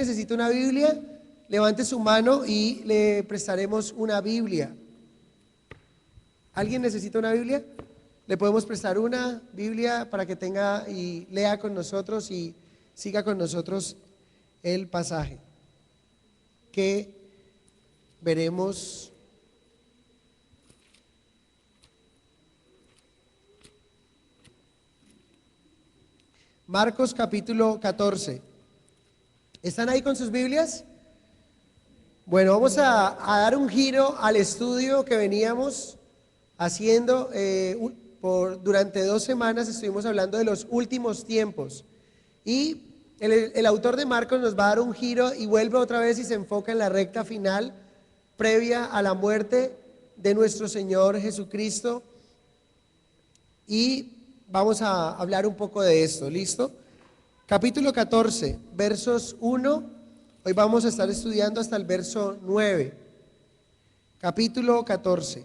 Necesita una Biblia, levante su mano y le prestaremos una Biblia. ¿Alguien necesita una Biblia? Le podemos prestar una Biblia para que tenga y lea con nosotros y siga con nosotros el pasaje que veremos. Marcos capítulo 14. ¿Están ahí con sus Biblias? Bueno, vamos a dar un giro al estudio que veníamos haciendo durante 2 semanas. Estuvimos hablando de los últimos tiempos y el autor de Marcos nos va a dar un giro y vuelve otra vez y se enfoca en la recta final previa a la muerte de nuestro Señor Jesucristo, y vamos a hablar un poco de esto. ¿Listo? Capítulo 14, versos 1, hoy vamos a estar estudiando hasta el verso 9. Capítulo 14.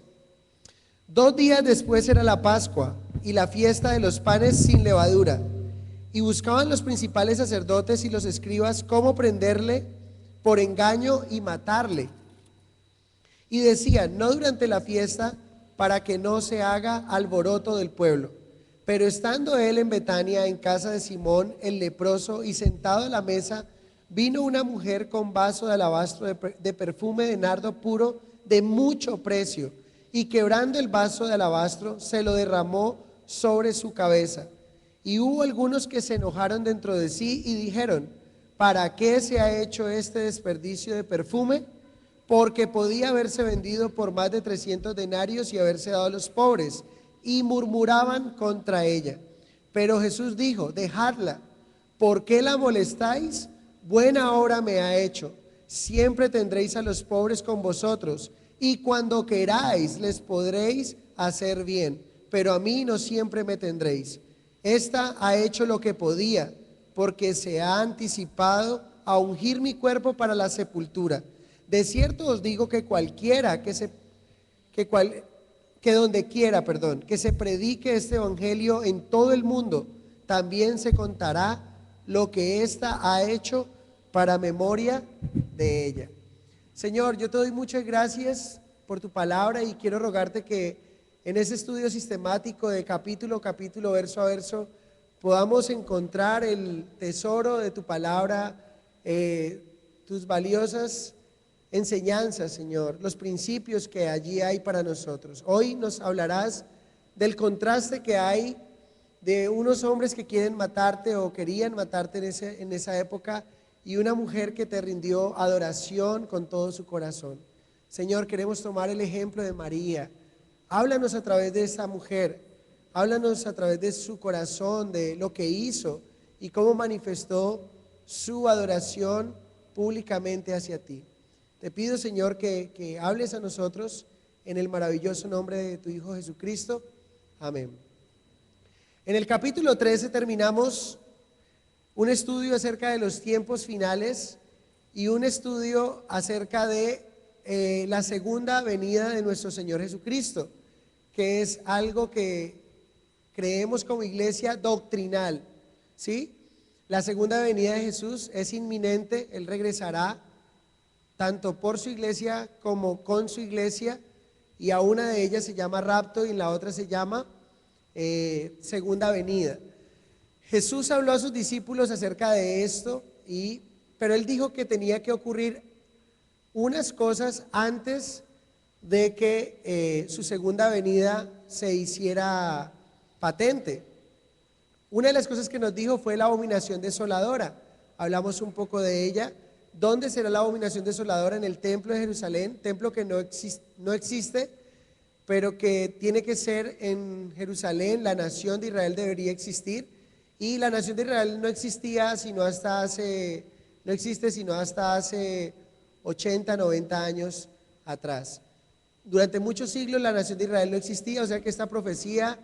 2 días después era la Pascua y la fiesta de los panes sin levadura, y buscaban los principales sacerdotes y los escribas cómo prenderle por engaño y matarle. Y decían: no durante la fiesta, para que no se haga alboroto del pueblo. Pero estando él en Betania, en casa de Simón el leproso, y sentado a la mesa, vino una mujer con vaso de alabastro de perfume de nardo puro de mucho precio, y quebrando el vaso de alabastro, se lo derramó sobre su cabeza. Y hubo algunos que se enojaron dentro de sí y dijeron: ¿para qué se ha hecho este desperdicio de perfume? Porque podía haberse vendido por más de 300 denarios y haberse dado a los pobres. Y murmuraban contra ella. Pero Jesús dijo: dejadla, ¿por qué la molestáis? Buena obra me ha hecho. Siempre tendréis a los pobres con vosotros, y cuando queráis les podréis hacer bien, pero a mí no siempre me tendréis. Esta ha hecho lo que podía, porque se ha anticipado a ungir mi cuerpo para la sepultura. De cierto os digo que cualquiera que donde quiera, que se predique este evangelio en todo el mundo, también se contará lo que ésta ha hecho para memoria de ella. Señor, yo te doy muchas gracias por tu palabra y quiero rogarte que en ese estudio sistemático de capítulo a capítulo, verso a verso, podamos encontrar el tesoro de tu palabra, tus valiosas enseñanzas, Señor, los principios que allí hay para nosotros. Hoy nos hablarás del contraste que hay de unos hombres que quieren matarte o querían matarte en esa época, y una mujer que te rindió adoración con todo su corazón. Señor, queremos tomar el ejemplo de María. Háblanos a través de esa mujer, háblanos a través de su corazón, de lo que hizo y cómo manifestó su adoración públicamente hacia ti. Te pido, Señor, que hables a nosotros en el maravilloso nombre de tu Hijo Jesucristo. Amén. En el capítulo 13 terminamos un estudio acerca de los tiempos finales y un estudio acerca de la segunda venida de nuestro Señor Jesucristo, que es algo que creemos como iglesia doctrinal, ¿sí? La segunda venida de Jesús es inminente. Él regresará tanto por su iglesia como con su iglesia, y a una de ellas se llama rapto y la otra se llama segunda venida. Jesús habló a sus discípulos acerca de esto, pero él dijo que tenía que ocurrir unas cosas antes de que su segunda venida se hiciera patente. Una de las cosas que nos dijo fue la abominación desoladora. Hablamos un poco de ella. ¿Dónde será la abominación desoladora? En el templo de Jerusalén, templo que no existe, pero que tiene que ser en Jerusalén. La nación de Israel debería existir, y la nación de Israel no existe sino hasta hace 80, 90 años atrás. Durante muchos siglos la nación de Israel no existía, o sea que esta profecía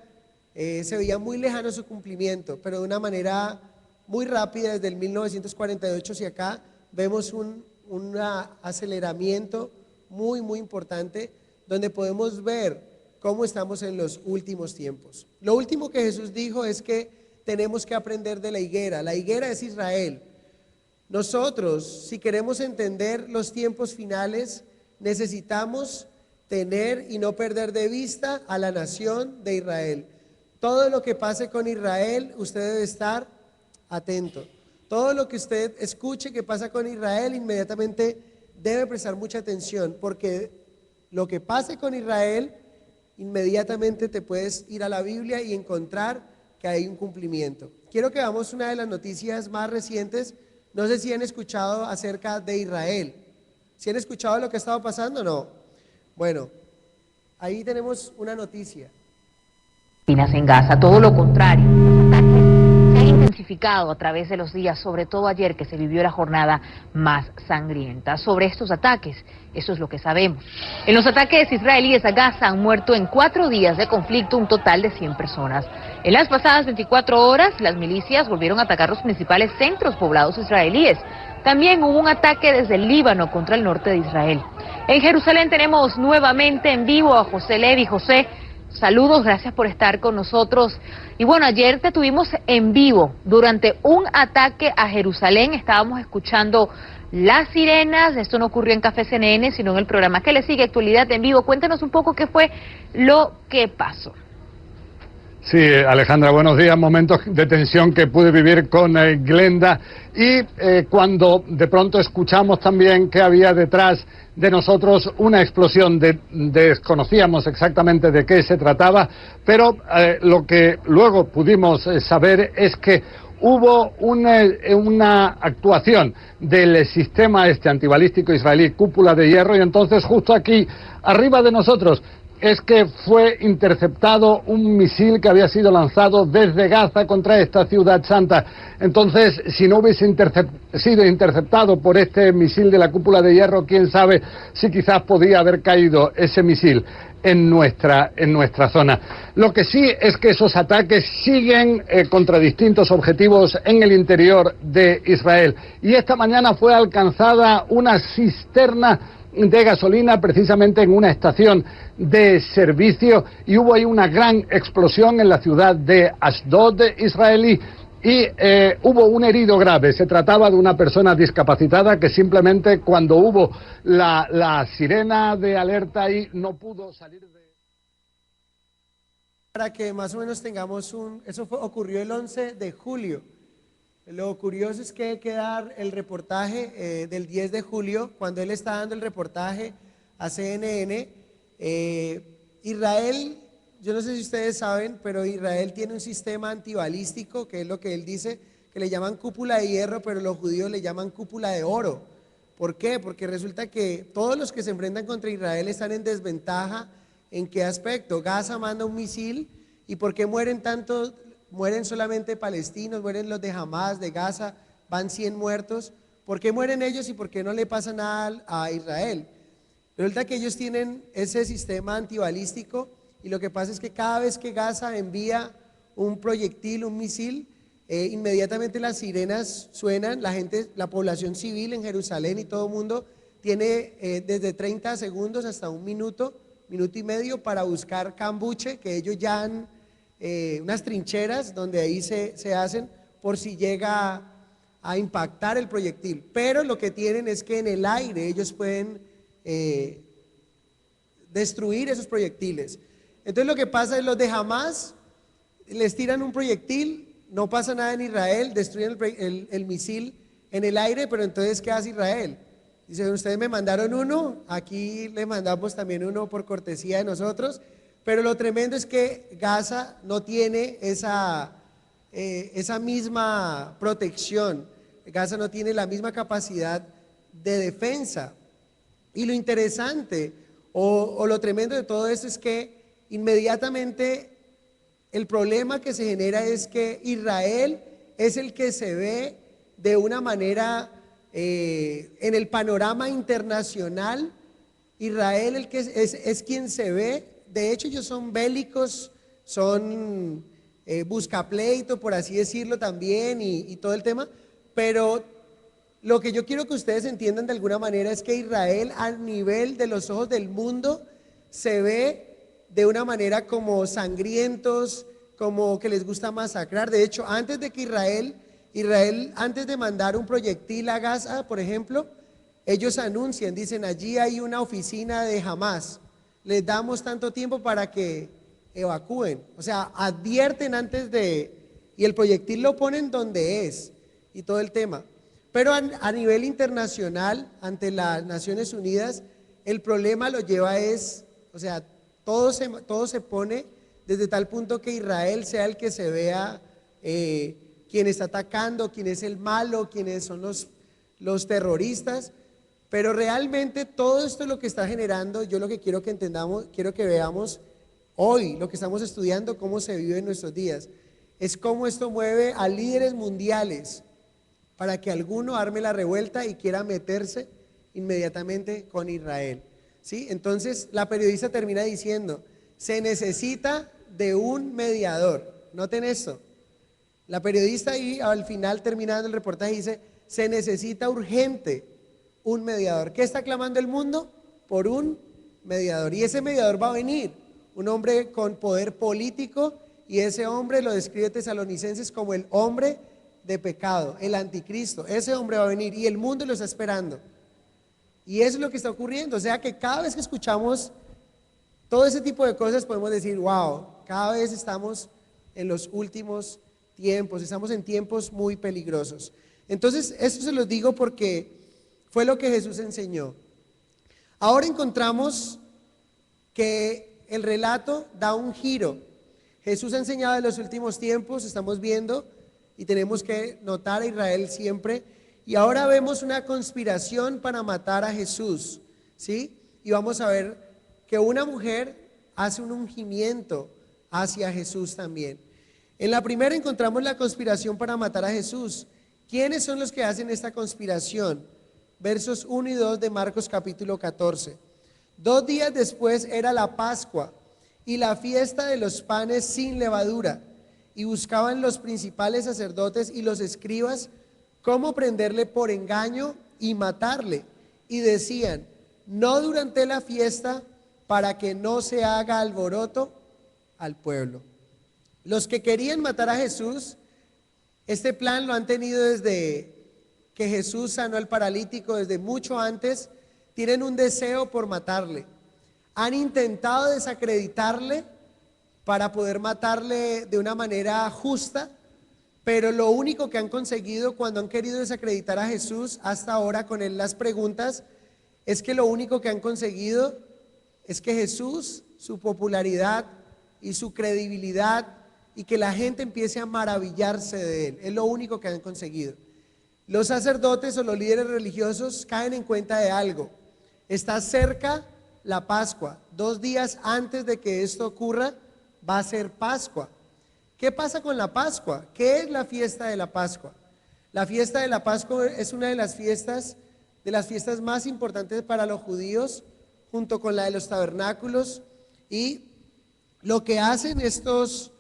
se veía muy lejano a su cumplimiento, pero de una manera muy rápida, desde el 1948 hacia acá, vemos un aceleramiento muy importante, donde podemos ver cómo estamos en los últimos tiempos. Lo último que Jesús dijo es que tenemos que aprender de la higuera. La higuera es Israel. Nosotros, si queremos entender los tiempos finales, necesitamos tener y no perder de vista a la nación de Israel. Todo lo que pase con Israel, usted debe estar atento. Todo lo que usted escuche que pasa con Israel, inmediatamente debe prestar mucha atención, porque lo que pase con Israel, inmediatamente te puedes ir a la Biblia y encontrar que hay un cumplimiento. Quiero que veamos una de las noticias más recientes. No sé si han escuchado acerca de Israel. ¿Si han escuchado lo que ha estado pasando? No. Bueno, ahí tenemos una noticia. En Gaza, todo lo contrario. Los ataques se han intensificado a través de los días, sobre todo ayer que se vivió la jornada más sangrienta. Sobre estos ataques, eso es lo que sabemos. En los ataques israelíes a Gaza han muerto en 4 días de conflicto un total de 100 personas. En las pasadas 24 horas, las milicias volvieron a atacar los principales centros poblados israelíes. También hubo un ataque desde el Líbano contra el norte de Israel. En Jerusalén tenemos nuevamente en vivo a José Levi. José, saludos, gracias por estar con nosotros. Y bueno, ayer te tuvimos en vivo durante un ataque a Jerusalén. Estábamos escuchando las sirenas. Esto no ocurrió en Café CNN, sino en el programa que le sigue, Actualidad en Vivo. Cuéntanos un poco qué fue lo que pasó. Sí, Alejandra, buenos días. Momentos de tensión que pude vivir con Glenda y cuando de pronto escuchamos también que había detrás de nosotros una explosión, desconocíamos exactamente de qué se trataba, pero lo que luego pudimos saber es que hubo una actuación del sistema antibalístico israelí, Cúpula de Hierro, y entonces justo aquí, arriba de nosotros, es que fue interceptado un misil que había sido lanzado desde Gaza contra esta ciudad santa. Entonces, si no hubiese sido interceptado por este misil de la Cúpula de Hierro, quién sabe si quizás podía haber caído ese misil en nuestra zona. Lo que sí es que esos ataques siguen contra distintos objetivos en el interior de Israel. Y esta mañana fue alcanzada una cisterna de gasolina precisamente en una estación de servicio y hubo ahí una gran explosión en la ciudad de Ashdod israelí y hubo un herido grave. Se trataba de una persona discapacitada que simplemente cuando hubo la sirena de alerta ahí no pudo salir de... Para que más o menos tengamos ocurrió el 11 de julio. Lo curioso es que hay que dar el reportaje del 10 de julio, cuando él está dando el reportaje a CNN. Israel, yo no sé si ustedes saben, pero Israel tiene un sistema antibalístico, que es lo que él dice, que le llaman cúpula de hierro, pero los judíos le llaman cúpula de oro. ¿Por qué? Porque resulta que todos los que se enfrentan contra Israel están en desventaja. ¿En qué aspecto? Gaza manda un misil, ¿y por qué mueren tantos? Mueren solamente palestinos, mueren los de Hamas, de Gaza, van 100 muertos. ¿Por qué mueren ellos y por qué no le pasa nada a Israel? Resulta que ellos tienen ese sistema antibalístico y lo que pasa es que cada vez que Gaza envía un proyectil, un misil, inmediatamente las sirenas suenan, la población civil en Jerusalén y todo el mundo tiene desde 30 segundos hasta un minuto, minuto y medio para buscar cambuche, que ellos ya han... unas trincheras donde ahí se hacen por si llega a impactar el proyectil, pero lo que tienen es que en el aire ellos pueden destruir esos proyectiles. Entonces lo que pasa es los de Hamas les tiran un proyectil, no pasa nada en Israel, destruyen el misil en el aire, pero entonces ¿qué hace Israel? Dice, ustedes me mandaron uno, aquí le mandamos también uno por cortesía de nosotros. Pero lo tremendo es que Gaza no tiene esa misma protección. Gaza no tiene la misma capacidad de defensa. Y lo interesante o lo tremendo de todo esto es que inmediatamente el problema que se genera es que Israel es el que se ve de una manera en el panorama internacional. Israel el que es quien se ve. De hecho, ellos son bélicos, son buscapleito, por así decirlo también, y todo el tema. Pero lo que yo quiero que ustedes entiendan de alguna manera es que Israel, a nivel de los ojos del mundo, se ve de una manera como sangrientos, como que les gusta masacrar. De hecho, antes de que Israel Israel, antes de mandar un proyectil a Gaza, por ejemplo, ellos anuncian, dicen, allí hay una oficina de Hamas, les damos tanto tiempo para que evacúen. O sea, advierten antes y el proyectil lo ponen donde es, y todo el tema. Pero a nivel internacional, ante las Naciones Unidas, el problema lo lleva o sea, todo se pone desde tal punto que Israel sea el que se vea quién está atacando, quién es el malo, quiénes son los terroristas. Pero realmente todo esto es lo que está generando. Yo lo que quiero que entendamos, quiero que veamos hoy, lo que estamos estudiando, cómo se vive en nuestros días, es cómo esto mueve a líderes mundiales para que alguno arme la revuelta y quiera meterse inmediatamente con Israel, ¿sí? Entonces la periodista termina diciendo, se necesita de un mediador. Noten esto, la periodista ahí al final, terminando el reportaje, dice, se necesita urgente un mediador. ¿Qué está clamando el mundo? Por un mediador, y ese mediador va a venir, un hombre con poder político, y ese hombre lo describe Tesalonicenses como el hombre de pecado, el anticristo. Ese hombre va a venir y el mundo lo está esperando, y eso es lo que está ocurriendo. O sea que cada vez que escuchamos todo ese tipo de cosas podemos decir, wow, cada vez estamos en los últimos tiempos, estamos en tiempos muy peligrosos. Entonces esto se los digo porque fue lo que Jesús enseñó. Ahora encontramos que el relato da un giro. Jesús ha enseñado en los últimos tiempos, estamos viendo, y tenemos que notar a Israel siempre, y ahora vemos una conspiración para matar a Jesús, ¿sí? Y vamos a ver que una mujer hace un ungimiento hacia Jesús también. En la primera encontramos la conspiración para matar a Jesús. ¿Quiénes son los que hacen esta conspiración? Versos 1 y 2 de Marcos capítulo 14. 2 días después era la Pascua y la fiesta de los panes sin levadura, y buscaban los principales sacerdotes y los escribas cómo prenderle por engaño y matarle, y decían, no durante la fiesta, para que no se haga alboroto al pueblo. Los que querían matar a Jesús, este plan lo han tenido desde que Jesús sanó al paralítico, desde mucho antes. Tienen un deseo por matarle. Han intentado desacreditarle para poder matarle de una manera justa, pero lo único que han conseguido cuando han querido desacreditar a Jesús hasta ahora con él las preguntas, es que lo único que han conseguido es que Jesús, su popularidad y su credibilidad, y que la gente empiece a maravillarse de él, es lo único que han conseguido. Los sacerdotes o los líderes religiosos caen en cuenta de algo. Está cerca la Pascua, 2 días antes de que esto ocurra va a ser Pascua. ¿Qué pasa con la Pascua? ¿Qué es la fiesta de la Pascua? La fiesta de la Pascua es una de las fiestas más importantes para los judíos, junto con la de los tabernáculos. Y lo que hacen estos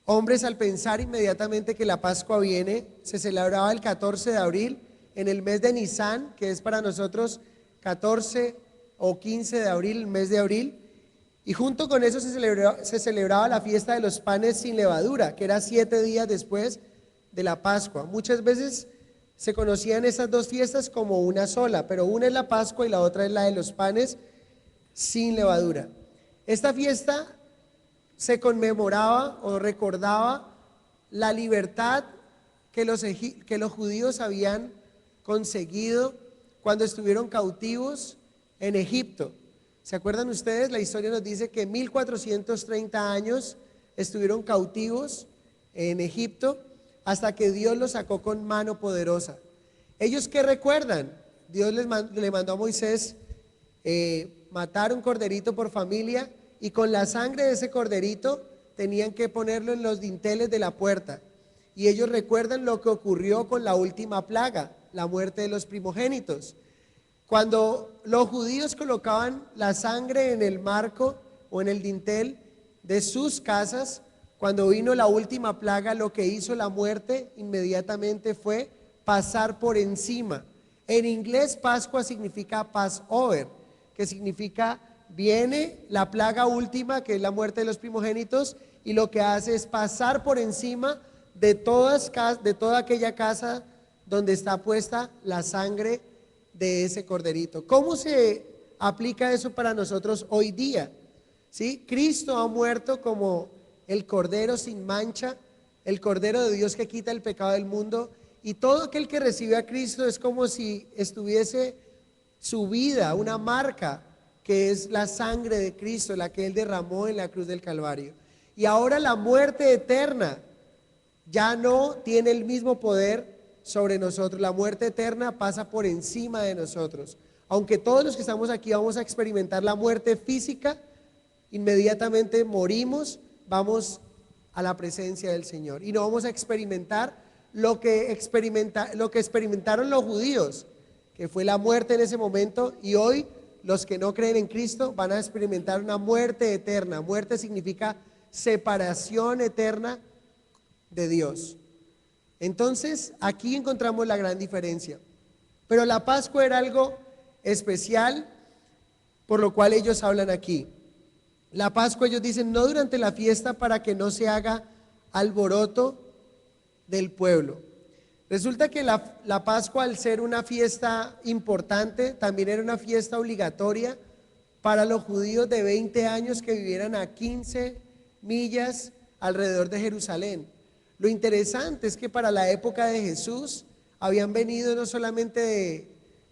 hombres al pensar inmediatamente que la Pascua viene, se celebraba el 14 de abril, en el mes de Nisan, que es para nosotros 14 o 15 de abril, el mes de abril, y junto con eso se celebraba la fiesta de los panes sin levadura, que era 7 días después de la Pascua. Muchas veces se conocían esas dos fiestas como una sola, pero una es la Pascua y la otra es la de los panes sin levadura. Esta fiesta se conmemoraba o recordaba la libertad que los judíos habían conseguido cuando estuvieron cautivos en Egipto. ¿Se acuerdan ustedes? La historia nos dice que 1430 años estuvieron cautivos en Egipto hasta que Dios los sacó con mano poderosa. ¿Ellos qué recuerdan? Dios le mandó a Moisés matar un corderito por familia, y con la sangre de ese corderito tenían que ponerlo en los dinteles de la puerta. Y ellos recuerdan lo que ocurrió con la última plaga, la muerte de los primogénitos. Cuando los judíos colocaban la sangre en el marco o en el dintel de sus casas, cuando vino la última plaga, lo que hizo la muerte inmediatamente fue pasar por encima. En inglés, Pascua significa Passover, que significa viene la plaga última, que es la muerte de los primogénitos, y lo que hace es pasar por encima de toda aquella casa donde está puesta la sangre de ese corderito. ¿Cómo se aplica eso para nosotros hoy día? ¿Sí? Cristo ha muerto como el cordero sin mancha, el cordero de Dios que quita el pecado del mundo, y todo aquel que recibe a Cristo es como si estuviese su vida, una marca que es la sangre de Cristo, la que Él derramó en la cruz del Calvario. Y ahora la muerte eterna ya no tiene el mismo poder sobre nosotros. La muerte eterna pasa por encima de nosotros. Aunque todos los que estamos aquí vamos a experimentar la muerte física, inmediatamente morimos, vamos a la presencia del Señor y no vamos a experimentar lo que experimentaron los judíos, que fue la muerte en ese momento, y hoy los que no creen en Cristo van a experimentar una muerte eterna. Muerte significa separación eterna de Dios. Entonces, aquí encontramos la gran diferencia. Pero la Pascua era algo especial, por lo cual ellos hablan aquí. La Pascua, ellos dicen, no durante la fiesta para que no se haga alboroto del pueblo. Resulta que la Pascua, al ser una fiesta importante, también era una fiesta obligatoria para los judíos de 20 años que vivieran a 15 millas alrededor de Jerusalén. Lo interesante es que para la época de Jesús habían venido no solamente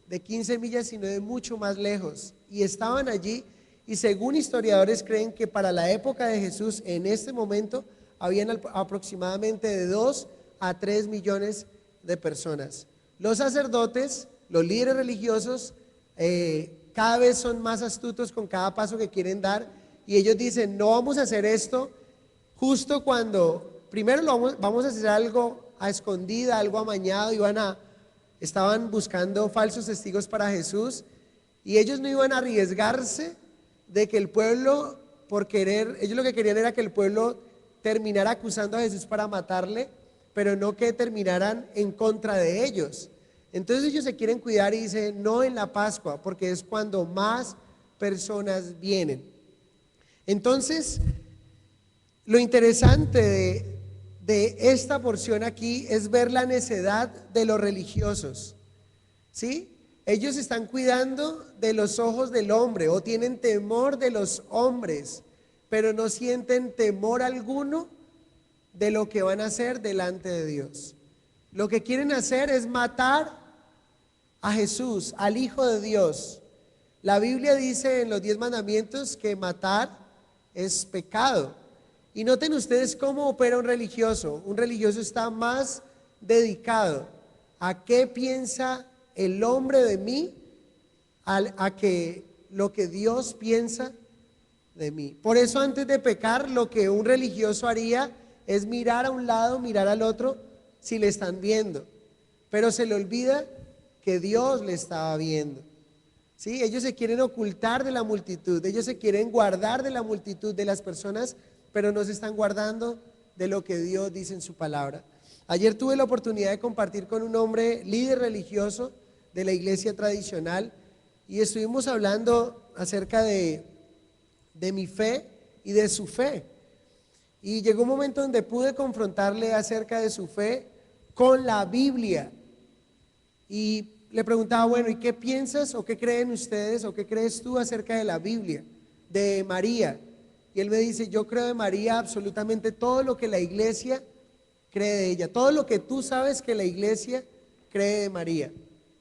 de 15 millas, sino de mucho más lejos, y estaban allí, y según historiadores creen que para la época de Jesús, en este momento, habían aproximadamente de 2 a 3 millones de personas. Los sacerdotes, los líderes religiosos, cada vez son más astutos con cada paso que quieren dar, y ellos dicen, no vamos a hacer esto justo cuando, primero vamos a hacer algo a escondida, algo amañado, estaban buscando falsos testigos para Jesús, y ellos no iban a arriesgarse de que el pueblo, ellos lo que querían era que el pueblo terminara acusando a Jesús para matarle, pero no que terminaran en contra de ellos. Entonces ellos se quieren cuidar y dicen, no en la Pascua, porque es cuando más personas vienen. Entonces, lo interesante de esta porción aquí es ver la necedad de los religiosos, ¿sí? Ellos están cuidando de los ojos del hombre o tienen temor de los hombres, pero no sienten temor alguno de lo que van a hacer delante de Dios. Lo que quieren hacer es matar a Jesús, al Hijo de Dios. La Biblia dice en los 10 mandamientos que matar es pecado. Y noten ustedes cómo opera un religioso. Un religioso está más dedicado a qué piensa el hombre de mí, a que lo que Dios piensa de mí. Por eso antes de pecar, lo que un religioso haría es mirar a un lado, mirar al otro, si le están viendo, pero se le olvida que Dios le estaba viendo. ¿Sí? Ellos se quieren ocultar de la multitud, ellos se quieren guardar de la multitud de las personas, pero no se están guardando de lo que Dios dice en su palabra. Ayer tuve la oportunidad de compartir con un hombre líder religioso de la iglesia tradicional y estuvimos hablando acerca de mi fe y de su fe. Y llegó un momento donde pude confrontarle acerca de su fe con la Biblia. Y le preguntaba, bueno, ¿y qué piensas o qué creen ustedes o qué crees tú acerca de la Biblia, de María? Y él me dice, yo creo de María absolutamente todo lo que la iglesia cree de ella, todo lo que tú sabes que la iglesia cree de María,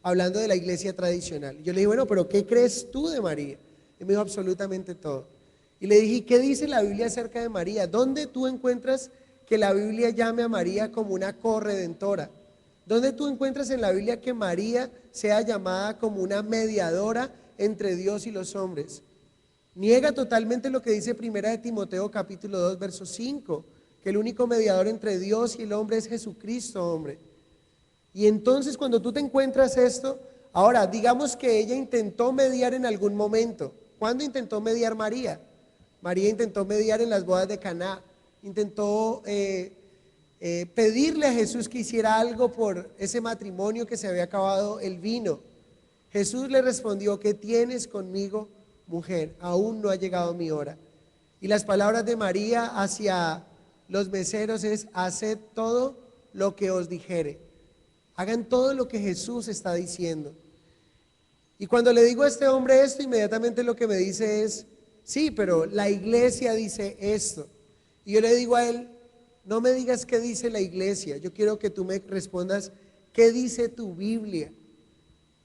hablando de la iglesia tradicional. Yo le dije, bueno, pero ¿qué crees tú de María? Y me dijo absolutamente todo. Y le dije, ¿qué dice la Biblia acerca de María? ¿Dónde tú encuentras que la Biblia llame a María como una corredentora? ¿Dónde tú encuentras en la Biblia que María sea llamada como una mediadora entre Dios y los hombres? Niega totalmente lo que dice 1 de Timoteo capítulo 2 verso 5, que el único mediador entre Dios y el hombre es Jesucristo, hombre. Y entonces cuando tú te encuentras esto, ahora digamos que ella intentó mediar en algún momento. ¿Cuándo intentó mediar María? María intentó mediar en las bodas de Caná, intentó pedirle a Jesús que hiciera algo por ese matrimonio que se había acabado el vino. Jesús le respondió, ¿qué tienes conmigo, mujer? Aún no ha llegado mi hora. Y las palabras de María hacia los meseros es: haced todo lo que os dijere. Hagan todo lo que Jesús está diciendo. Y cuando le digo a este hombre esto, inmediatamente lo que me dice es: sí, pero la iglesia dice esto. Y yo le digo a él: no me digas qué dice la iglesia, yo quiero que tú me respondas qué dice tu Biblia.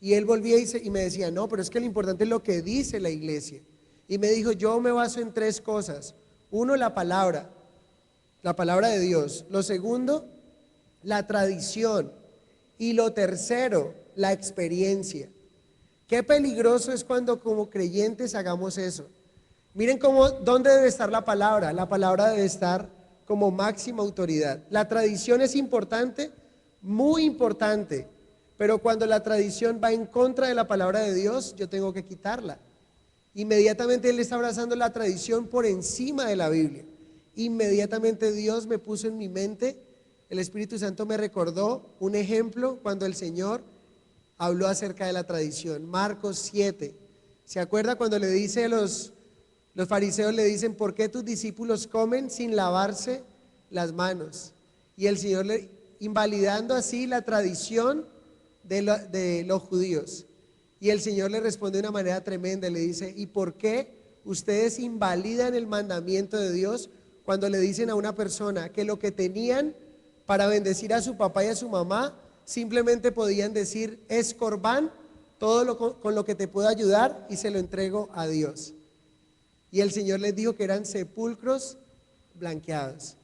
Y él volvía y me decía: no, pero es que lo importante es lo que dice la iglesia. Y me dijo: yo me baso en 3 cosas. Uno, la palabra de Dios. Lo segundo, la tradición. Y lo tercero, la experiencia. Qué peligroso es cuando como creyentes hagamos eso. Miren dónde debe estar la palabra. La palabra debe estar como máxima autoridad. La tradición es importante, muy importante, pero cuando la tradición va en contra de la palabra de Dios, yo tengo que quitarla. Inmediatamente él está abrazando la tradición por encima de la Biblia. Inmediatamente Dios me puso en mi mente, el Espíritu Santo me recordó un ejemplo cuando el Señor habló acerca de la tradición. Marcos 7. ¿Se acuerda cuando le dice a los fariseos, le dicen: ¿por qué tus discípulos comen sin lavarse las manos? Y el Señor invalidando así la tradición de los judíos. Y el Señor le responde de una manera tremenda, le dice: ¿y por qué ustedes invalidan el mandamiento de Dios cuando le dicen a una persona que lo que tenían para bendecir a su papá y a su mamá, simplemente podían decir: es corbán, con lo que te puedo ayudar y se lo entrego a Dios? Y el Señor les dijo que eran sepulcros blanqueados.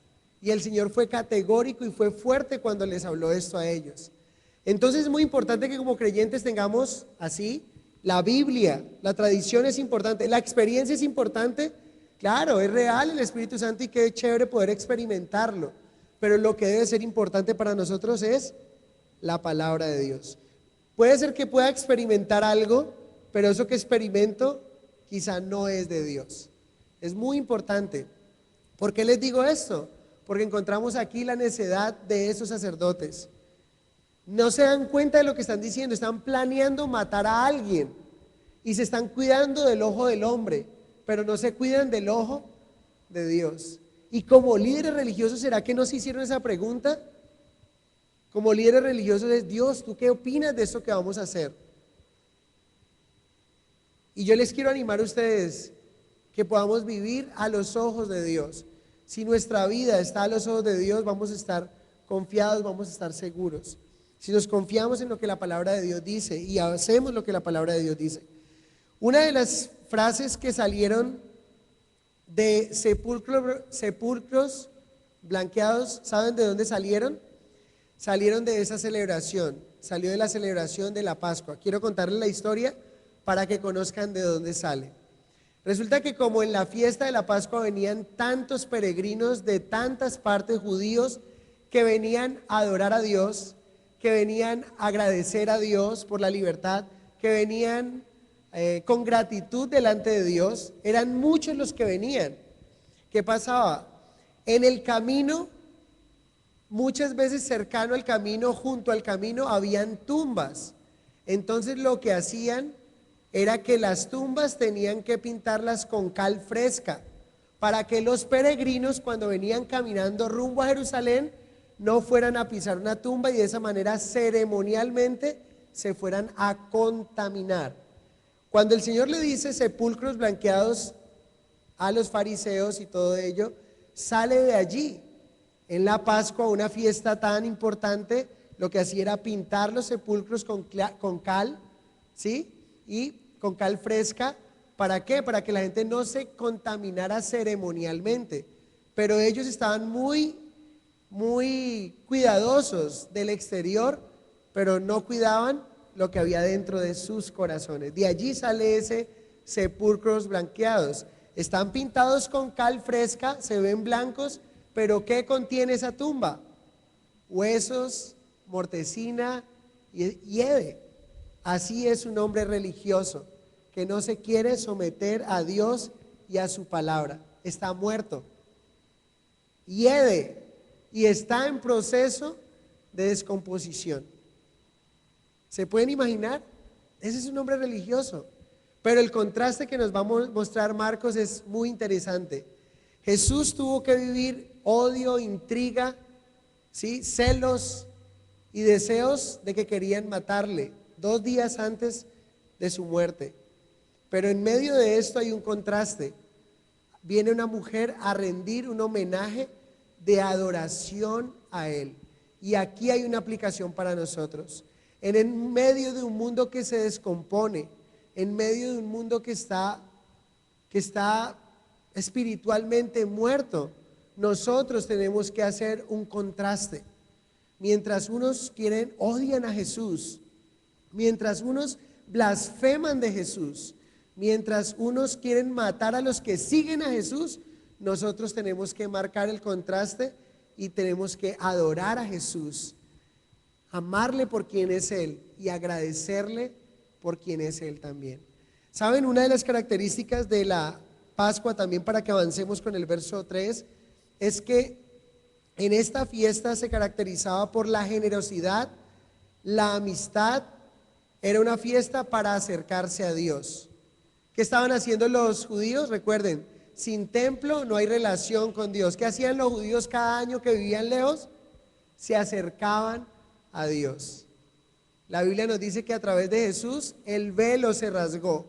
Y el Señor fue categórico y fue fuerte cuando les habló esto a ellos. Entonces es muy importante que como creyentes tengamos así la Biblia, la tradición es importante, la experiencia es importante. Claro, es real el Espíritu Santo y qué chévere poder experimentarlo, pero lo que debe ser importante para nosotros es la palabra de Dios. Puede ser que pueda experimentar algo, pero eso que experimento quizá no es de Dios. Es muy importante. ¿Por qué les digo esto? Porque encontramos aquí la necedad de esos sacerdotes. No se dan cuenta de lo que están diciendo, están planeando matar a alguien y se están cuidando del ojo del hombre, pero no se cuidan del ojo de Dios. Y como líderes religiosos, ¿será que no se hicieron esa pregunta? Como líderes religiosos es: Dios, ¿tú qué opinas de esto que vamos a hacer? Y yo les quiero animar a ustedes que podamos vivir a los ojos de Dios. Si nuestra vida está a los ojos de Dios, vamos a estar confiados, vamos a estar seguros. Si nos confiamos en lo que la palabra de Dios dice y hacemos lo que la palabra de Dios dice. Una de las frases que salieron de sepulcros blanqueados, ¿saben de dónde salieron? Salieron de esa celebración, salió de la celebración de la Pascua. Quiero contarles la historia para que conozcan de dónde sale. Resulta que como en la fiesta de la Pascua venían tantos peregrinos de tantas partes, judíos, que venían a adorar a Dios, que venían a agradecer a Dios por la libertad, que venían con gratitud delante de Dios, eran muchos los que venían. ¿Qué pasaba? En el camino, muchas veces cercano al camino, junto al camino, habían tumbas. Entonces lo que hacían era que las tumbas tenían que pintarlas con cal fresca, para que los peregrinos cuando venían caminando rumbo a Jerusalén no fueran a pisar una tumba y de esa manera ceremonialmente se fueran a contaminar. Cuando el Señor le dice sepulcros blanqueados a los fariseos y todo ello, sale de allí. En la Pascua, una fiesta tan importante, lo que hacía era pintar los sepulcros con cal, ¿sí? Y con cal fresca. ¿Para qué? Para que la gente no se contaminara ceremonialmente. Pero ellos estaban muy cuidadosos del exterior, pero no cuidaban lo que había dentro de sus corazones. De allí sale ese sepulcros blanqueados. Están pintados con cal fresca, se ven blancos, pero ¿qué contiene esa tumba? Huesos, mortecina y hiede. Así es un hombre religioso que no se quiere someter a Dios y a su palabra. Está muerto, hiede y está en proceso de descomposición. ¿Se pueden imaginar? Ese es un hombre religioso. Pero el contraste que nos va a mostrar Marcos es muy interesante. Jesús tuvo que vivir odio, intriga, ¿sí? Celos y deseos de que querían matarle 2 días antes de su muerte. Pero en medio de esto hay un contraste. Viene una mujer a rendir un homenaje de adoración a él. Y aquí hay una aplicación para nosotros. En medio de un mundo que se descompone, en medio de un mundo que está espiritualmente muerto, nosotros tenemos que hacer un contraste. Mientras unos odian a Jesús, mientras unos blasfeman de Jesús, mientras unos quieren matar a los que siguen a Jesús, nosotros tenemos que marcar el contraste y tenemos que adorar a Jesús, amarle por quien es Él y agradecerle por quien es Él también. ¿Saben? Una de las características de la Pascua, también para que avancemos con el verso 3, es que en esta fiesta se caracterizaba por la generosidad, la amistad. Era una fiesta para acercarse a Dios. ¿Qué estaban haciendo los judíos? Recuerden, sin templo no hay relación con Dios. ¿Qué hacían los judíos cada año que vivían lejos? Se acercaban a Dios. La Biblia nos dice que a través de Jesús el velo se rasgó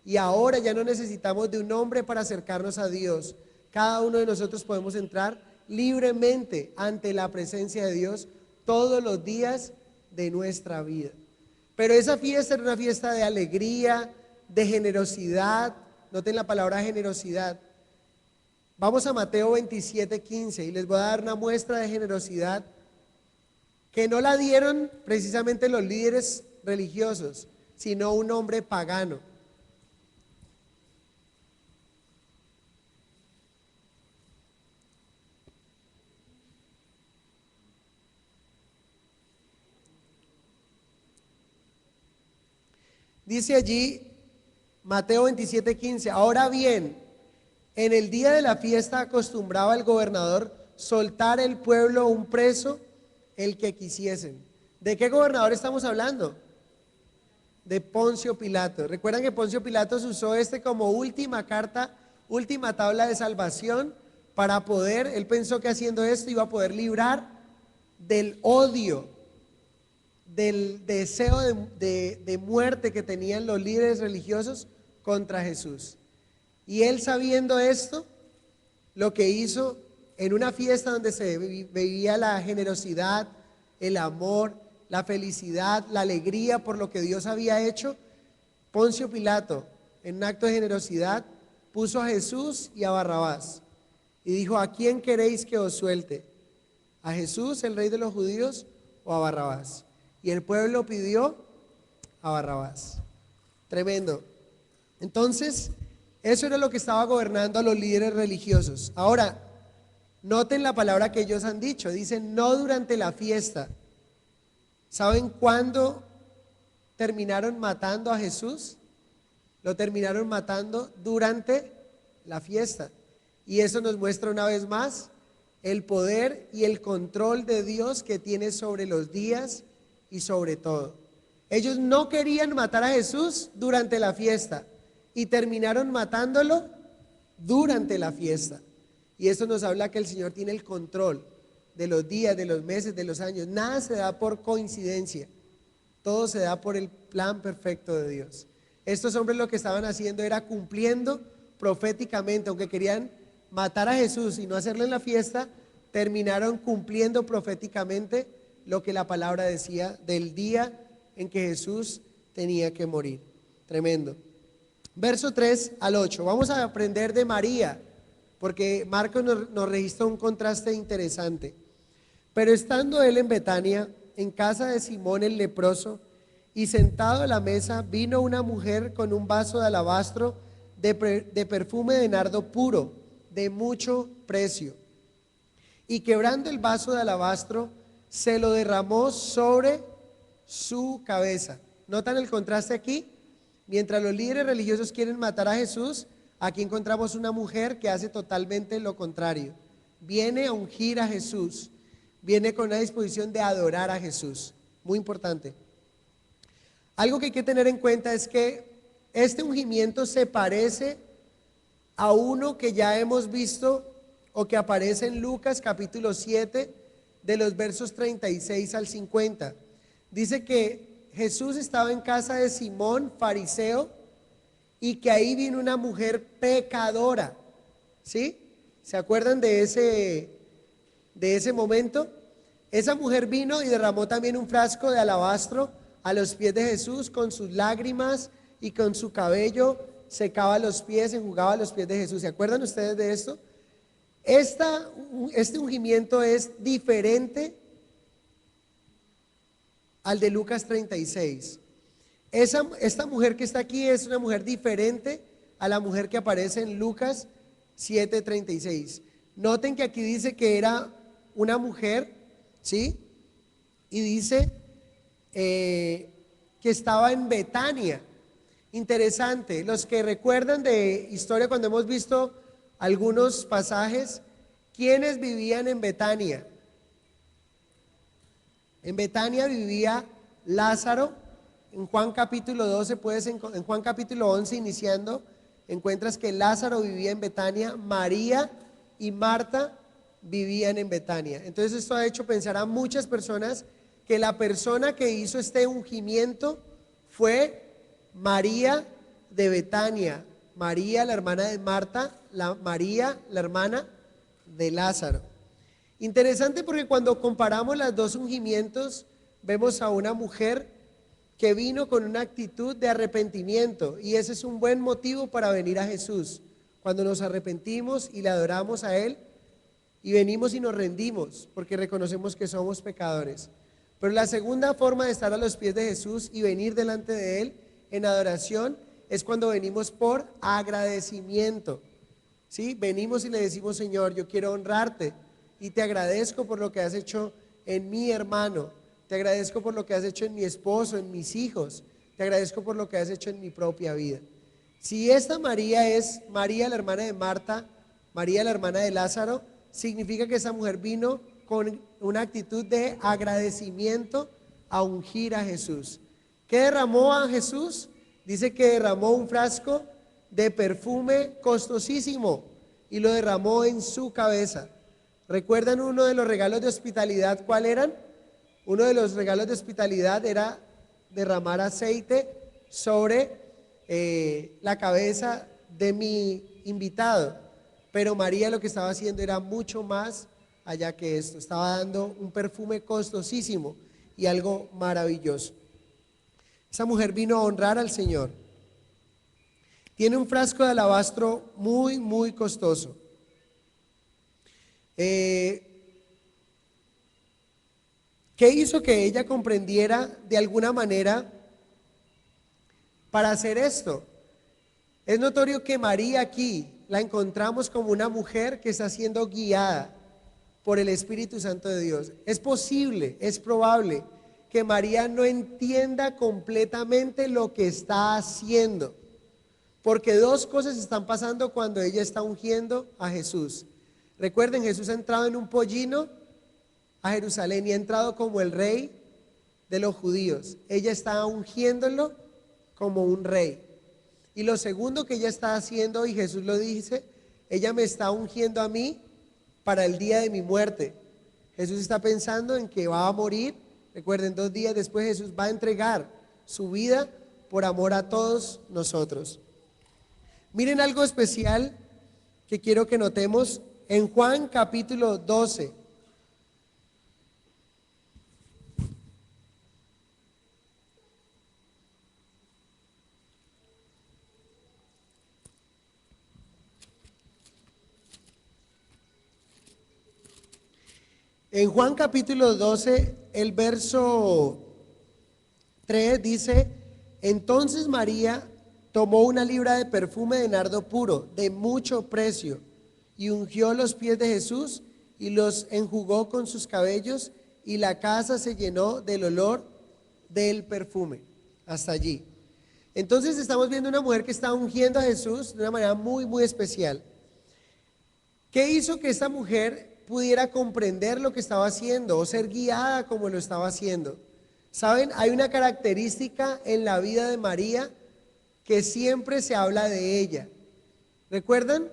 y ahora ya no necesitamos de un hombre para acercarnos a Dios. Cada uno de nosotros podemos entrar libremente ante la presencia de Dios todos los días de nuestra vida. Pero esa fiesta era una fiesta de alegría, de generosidad. Noten la palabra generosidad. Vamos a Mateo 27:15 y les voy a dar una muestra de generosidad que no la dieron precisamente los líderes religiosos, sino un hombre pagano. Dice allí Mateo 27:15, ahora bien, en el día de la fiesta acostumbraba el gobernador soltar el pueblo un preso, el que quisiesen. ¿De qué gobernador estamos hablando? De Poncio Pilato. ¿Recuerdan que Poncio Pilato usó como última carta, última tabla de salvación para poder, él pensó que haciendo esto iba a poder librar del odio, del deseo de muerte que tenían los líderes religiosos contra Jesús? Y él, sabiendo esto, lo que hizo en una fiesta donde se veía la generosidad, el amor, la felicidad, la alegría por lo que Dios había hecho, Poncio Pilato, en un acto de generosidad, puso a Jesús y a Barrabás y dijo: ¿a quién queréis que os suelte? ¿A Jesús, el rey de los judíos, o a Barrabás? Y el pueblo pidió a Barrabás. Tremendo. Entonces, eso era lo que estaba gobernando a los líderes religiosos. Ahora, noten la palabra que ellos han dicho. Dicen: no durante la fiesta. ¿Saben cuándo terminaron matando a Jesús? Lo terminaron matando durante la fiesta. Y eso nos muestra una vez más el poder y el control de Dios que tiene sobre los días y sobre todo. Ellos no querían matar a Jesús durante la fiesta y terminaron matándolo durante la fiesta. Y eso nos habla que el Señor tiene el control de los días, de los meses, de los años. Nada se da por coincidencia, todo se da por el plan perfecto de Dios. Estos hombres lo que estaban haciendo era cumpliendo proféticamente, aunque querían matar a Jesús y no hacerlo en la fiesta, terminaron cumpliendo proféticamente lo que la palabra decía del día en que Jesús tenía que morir. Tremendo. Verso 3 al 8. Vamos a aprender de María, porque Marcos nos registra un contraste interesante. Pero estando él en Betania, en casa de Simón el leproso, y sentado a la mesa, vino una mujer con un vaso de alabastro de perfume de nardo puro, de mucho precio. Y quebrando el vaso de alabastro, se lo derramó sobre su cabeza. ¿Notan el contraste aquí? Mientras los líderes religiosos quieren matar a Jesús, aquí encontramos una mujer que hace totalmente lo contrario. Viene a ungir a Jesús, viene con una disposición de adorar a Jesús. Muy importante. Algo que hay que tener en cuenta es que este ungimiento se parece a uno que ya hemos visto o que aparece en Lucas capítulo 7, de los versos 36 al 50. Dice que Jesús estaba en casa de Simón, fariseo, y que ahí vino una mujer pecadora. ¿Sí? ¿Se acuerdan de ese momento? Esa mujer vino y derramó también un frasco de alabastro a los pies de Jesús, con sus lágrimas y con su cabello secaba los pies, enjugaba los pies de Jesús. ¿Se acuerdan ustedes de esto? Este ungimiento es diferente al de Lucas 36. Esta mujer que está aquí es una mujer diferente a la mujer que aparece en Lucas 7:36. Noten que aquí dice que era una mujer, ¿sí? Y dice que estaba en Betania. Interesante. Los que recuerdan de historia cuando hemos visto algunos pasajes, ¿quiénes vivían en Betania? En Betania vivía Lázaro. En Juan capítulo 12, en Juan capítulo 11 iniciando, encuentras que Lázaro vivía en Betania, María y Marta vivían en Betania. Entonces esto ha hecho pensar a muchas personas que la persona que hizo este ungimiento fue María de Betania, María la hermana de Marta, María la hermana de Lázaro. Interesante porque cuando comparamos los dos ungimientos vemos a una mujer que vino con una actitud de arrepentimiento, y ese es un buen motivo para venir a Jesús, cuando nos arrepentimos y le adoramos a Él y venimos y nos rendimos porque reconocemos que somos pecadores. Pero la segunda forma de estar a los pies de Jesús y venir delante de Él en adoración es cuando venimos por agradecimiento, ¿sí? Venimos y le decimos: Señor, yo quiero honrarte y te agradezco por lo que has hecho en mi hermano. Te agradezco por lo que has hecho en mi esposo, en mis hijos. Te agradezco por lo que has hecho en mi propia vida. Si esta María es María, la hermana de Marta, María, la hermana de Lázaro, significa que esa mujer vino con una actitud de agradecimiento a ungir a Jesús. ¿Qué derramó a Jesús? Dice que derramó un frasco de perfume costosísimo y lo derramó en su cabeza. ¿Recuerdan uno de los regalos de hospitalidad? ¿Cuál eran? Uno de los regalos de hospitalidad era derramar aceite sobre la cabeza de mi invitado. Pero María lo que estaba haciendo era mucho más allá que esto. Estaba dando un perfume costosísimo y algo maravilloso. Esa mujer vino a honrar al Señor. Tiene un frasco de alabastro muy, muy costoso. ¿Qué hizo que ella comprendiera de alguna manera para hacer esto? Es notorio que María aquí la encontramos como una mujer que está siendo guiada por el Espíritu Santo de Dios. Es posible, es probable que María no entienda completamente lo que está haciendo, porque dos cosas están pasando cuando ella está ungiendo a Jesús. Recuerden, Jesús ha entrado en un pollino a Jerusalén y ha entrado como el rey de los judíos. Ella está ungiéndolo como un rey. Y lo segundo que ella está haciendo, y Jesús lo dice, ella me está ungiendo a mí para el día de mi muerte. Jesús está pensando en que va a morir. Recuerden, 2 días después Jesús va a entregar su vida por amor a todos nosotros. Miren algo especial que quiero que notemos en Juan capítulo 12. En Juan capítulo 12, el verso 3 dice: entonces María tomó una libra de perfume de nardo puro, de mucho precio, y ungió los pies de Jesús y los enjugó con sus cabellos, y la casa se llenó del olor del perfume. Hasta allí. Entonces estamos viendo una mujer que está ungiendo a Jesús de una manera muy, muy especial. ¿Qué hizo que esta mujer pudiera comprender lo que estaba haciendo o ser guiada como lo estaba haciendo? ¿Saben? Hay una característica en la vida de María que siempre se habla de ella. ¿Recuerdan?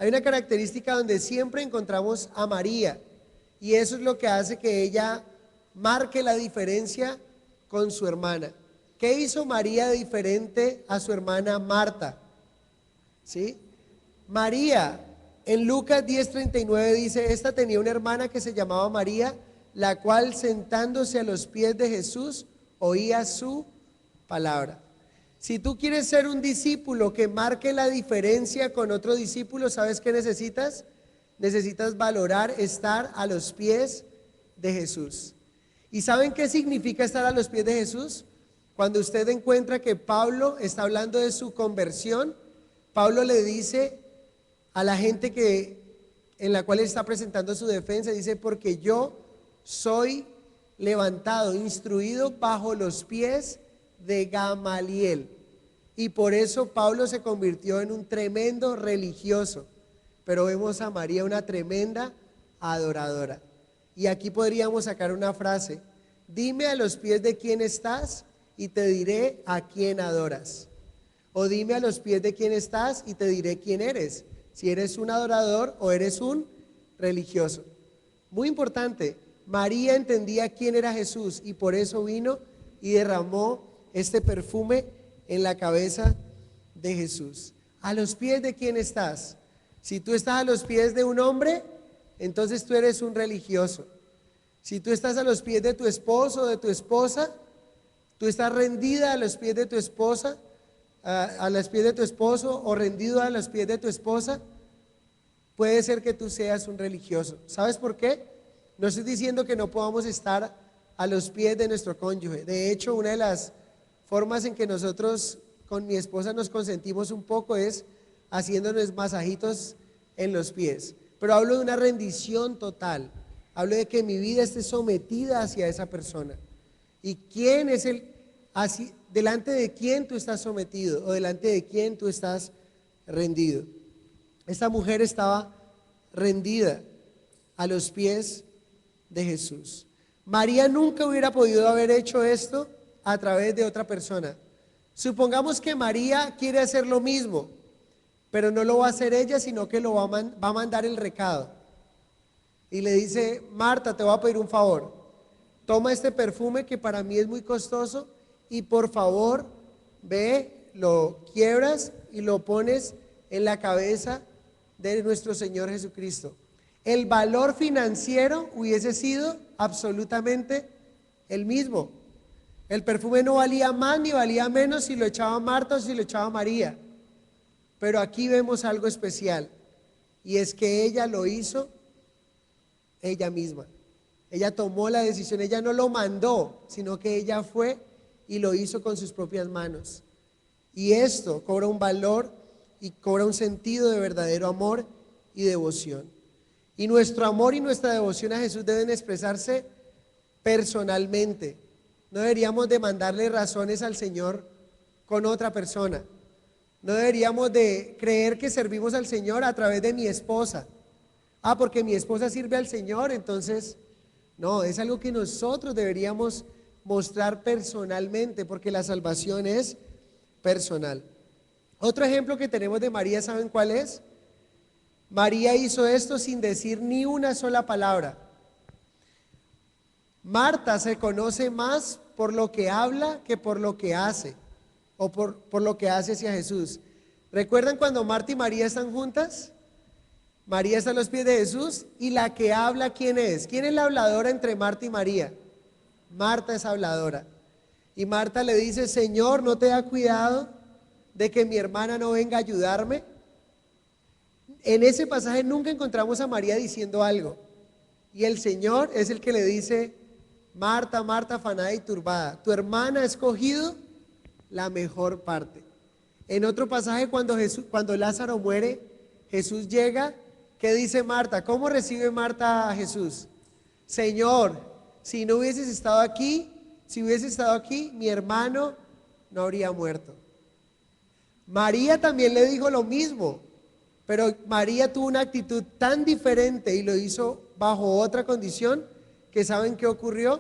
hay una característica donde siempre encontramos a María, y eso es lo que hace que ella marque la diferencia con su hermana. ¿Qué hizo María diferente a su hermana Marta? ¿Sí? María, en Lucas 10:39 dice, esta tenía una hermana que se llamaba María, la cual sentándose a los pies de Jesús, oía su palabra. Si tú quieres ser un discípulo que marque la diferencia con otro discípulo, ¿sabes qué necesitas? Necesitas valorar estar a los pies de Jesús. ¿Y saben qué significa estar a los pies de Jesús? Cuando usted encuentra que Pablo está hablando de su conversión, Pablo le dice a la gente en la cual está presentando su defensa, dice, porque yo soy levantado, instruido bajo los pies de Gamaliel. Y por eso Pablo se convirtió en un tremendo religioso. Pero vemos a María una tremenda adoradora. Y aquí podríamos sacar una frase: dime a los pies de quién estás y te diré a quién adoras. O dime a los pies de quién estás y te diré quién eres. Si eres un adorador o eres un religioso. Muy importante, María entendía quién era Jesús y por eso vino y derramó este perfume en la cabeza de Jesús. ¿A los pies de quién estás? Si tú estás a los pies de un hombre, entonces tú eres un religioso. Si tú estás a los pies de tu esposo o de tu esposa, tú estás rendida a los pies de tu esposa, a los pies de tu esposo o rendido a los pies de tu esposa, puede ser que tú seas un religioso. ¿Sabes por qué? No estoy diciendo que no podamos estar a los pies de nuestro cónyuge. De hecho, una de las formas en que nosotros con mi esposa nos consentimos un poco es haciéndonos masajitos en los pies. Pero hablo de una rendición total. Hablo de que mi vida esté sometida hacia esa persona. ¿Y quién es delante de quién tú estás sometido o delante de quién tú estás rendido? Esta mujer estaba rendida a los pies de Jesús. María nunca hubiera podido haber hecho esto a través de otra persona. Supongamos que María quiere hacer lo mismo, pero no lo va a hacer ella, sino que lo va a mandar el recado. Y le dice: Marta, te voy a pedir un favor. Toma este perfume que para mí es muy costoso y por favor ve, lo quiebras y lo pones en la cabeza de nuestro Señor Jesucristo. El valor financiero hubiese sido absolutamente el mismo. El perfume no valía más ni valía menos si lo echaba Marta o si lo echaba María. Pero aquí vemos algo especial, y es que ella lo hizo ella misma. Ella tomó la decisión, ella no lo mandó, sino que ella fue y lo hizo con sus propias manos. Y esto cobra un valor y cobra un sentido de verdadero amor y devoción. Y nuestro amor y nuestra devoción a Jesús deben expresarse personalmente. No deberíamos de mandarle razones al Señor con otra persona. No deberíamos de creer que servimos al Señor a través de mi esposa. Porque mi esposa sirve al Señor, entonces no, es algo que nosotros deberíamos mostrar personalmente, porque la salvación es personal. Otro ejemplo que tenemos de María, ¿saben cuál es? María hizo esto sin decir ni una sola palabra. Marta se conoce más por lo que habla que por lo que hace, o por lo que hace hacia Jesús. ¿Recuerdan cuando Marta y María están juntas? María está a los pies de Jesús y la que habla, ¿quién es? ¿Quién es la habladora entre Marta y María? Marta es habladora. Y Marta le dice: Señor, ¿no te da cuidado de que mi hermana no venga a ayudarme? En ese pasaje nunca encontramos a María diciendo algo. Y el Señor es el que le dice: Marta, Marta, afanada y turbada, tu hermana ha escogido la mejor parte. En otro pasaje, cuando Lázaro muere, Jesús llega. ¿Qué dice Marta? ¿Cómo recibe Marta a Jesús? Señor, si no hubieses estado aquí, si hubiese estado aquí, mi hermano no habría muerto. María también le dijo lo mismo, pero María tuvo una actitud tan diferente y lo hizo bajo otra condición, que ¿saben qué ocurrió?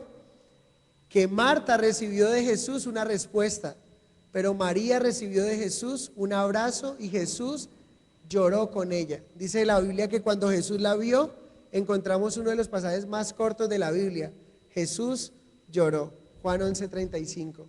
Que Marta recibió de Jesús una respuesta, pero María recibió de Jesús un abrazo, y Jesús lloró con ella. Dice la Biblia que cuando Jesús la vio, encontramos uno de los pasajes más cortos de la Biblia. Jesús lloró, Juan 11:35.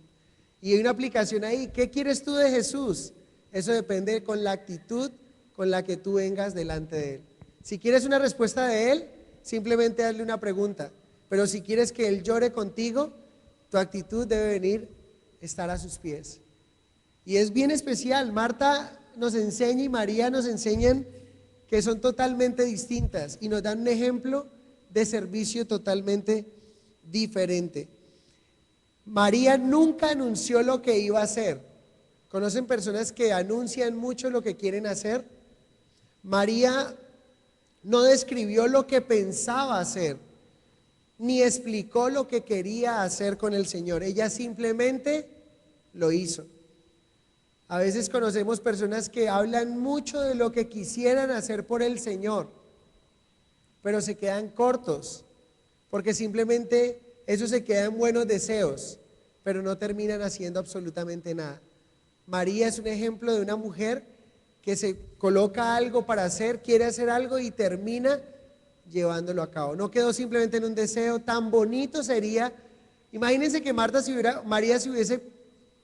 Y hay una aplicación ahí. ¿Qué quieres tú de Jesús? Eso depende con la actitud con la que tú vengas delante de Él. Si quieres una respuesta de Él, simplemente hazle una pregunta. Pero si quieres que Él llore contigo, tu actitud debe venir estar a sus pies. Y es bien especial. Marta nos enseña y María nos enseñan que son totalmente distintas y nos dan un ejemplo de servicio totalmente diferente. María nunca anunció lo que iba a hacer. ¿Conocen personas que anuncian mucho lo que quieren hacer? María no describió lo que pensaba hacer, ni explicó lo que quería hacer con el Señor. Ella simplemente lo hizo. A veces conocemos personas que hablan mucho de lo que quisieran hacer por el Señor, pero se quedan cortos, porque simplemente eso se queda en buenos deseos, pero no terminan haciendo absolutamente nada. María es un ejemplo de una mujer que se coloca algo para hacer, quiere hacer algo y termina llevándolo a cabo. No quedó simplemente en un deseo. Tan bonito sería, imagínense que María si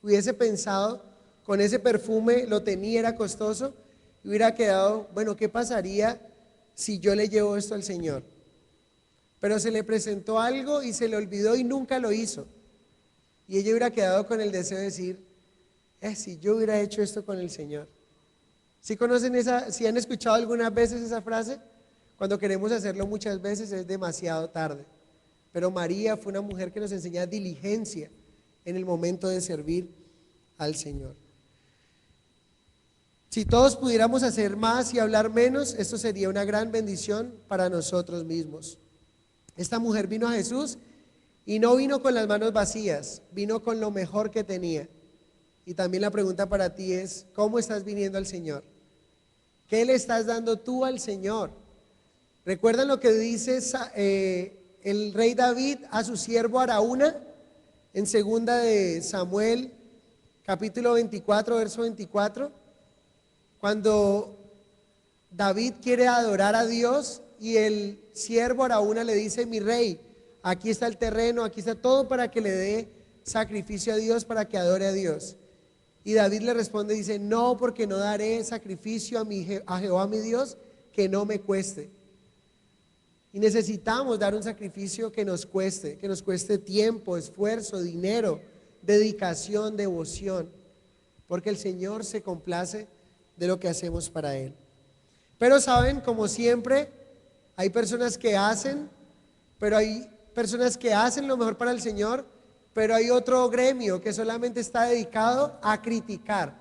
hubiese pensado, con ese perfume lo tenía, era costoso, y hubiera quedado, bueno, ¿qué pasaría si yo le llevo esto al Señor? Pero se le presentó algo y se le olvidó y nunca lo hizo. Y ella hubiera quedado con el deseo de decir, si yo hubiera hecho esto con el Señor. ¿Sí conocen si han escuchado algunas veces esa frase? Cuando queremos hacerlo muchas veces es demasiado tarde. Pero María fue una mujer que nos enseña diligencia en el momento de servir al Señor. Si todos pudiéramos hacer más y hablar menos, esto sería una gran bendición para nosotros mismos. Esta mujer vino a Jesús y no vino con las manos vacías, vino con lo mejor que tenía. Y también la pregunta para ti es, ¿cómo estás viniendo al Señor? ¿Qué le estás dando tú al Señor? ¿Recuerdan lo que dice el rey David a su siervo Araúna en 2 de Samuel, capítulo 24, verso 24? Cuando David quiere adorar a Dios y el siervo Araúna le dice, mi rey, aquí está el terreno, aquí está todo para que le dé sacrificio a Dios, para que adore a Dios. Y David le responde, dice, no, porque no daré sacrificio a Jehová mi Dios que no me cueste. Y necesitamos dar un sacrificio que nos cueste tiempo, esfuerzo, dinero, dedicación, devoción, porque el Señor se complace de lo que hacemos para Él. Pero saben, como siempre, hay personas que hacen, pero hay personas que hacen lo mejor para el Señor, pero hay otro gremio que solamente está dedicado a criticar.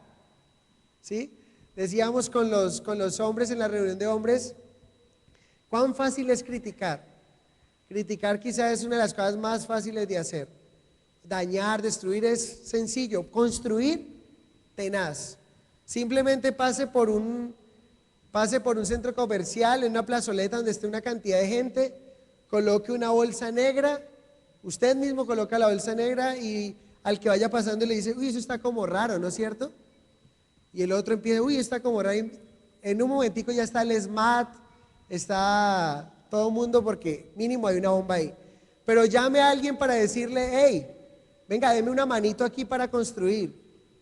¿Sí? Decíamos con los hombres en la reunión de hombres, ¿cuán fácil es criticar? Criticar quizás es una de las cosas más fáciles de hacer. Dañar, destruir es sencillo. Construir, tenaz. Simplemente pase por un centro comercial, en una plazoleta donde esté una cantidad de gente, coloque una bolsa negra, usted mismo coloca la bolsa negra y al que vaya pasando le dice, uy, eso está como raro, ¿no es cierto? Y el otro empieza, uy, está como raro, y en un momentico ya está el SMAT, está todo el mundo porque mínimo hay una bomba ahí. Pero llame a alguien para decirle, hey, venga, deme una manito aquí para construir.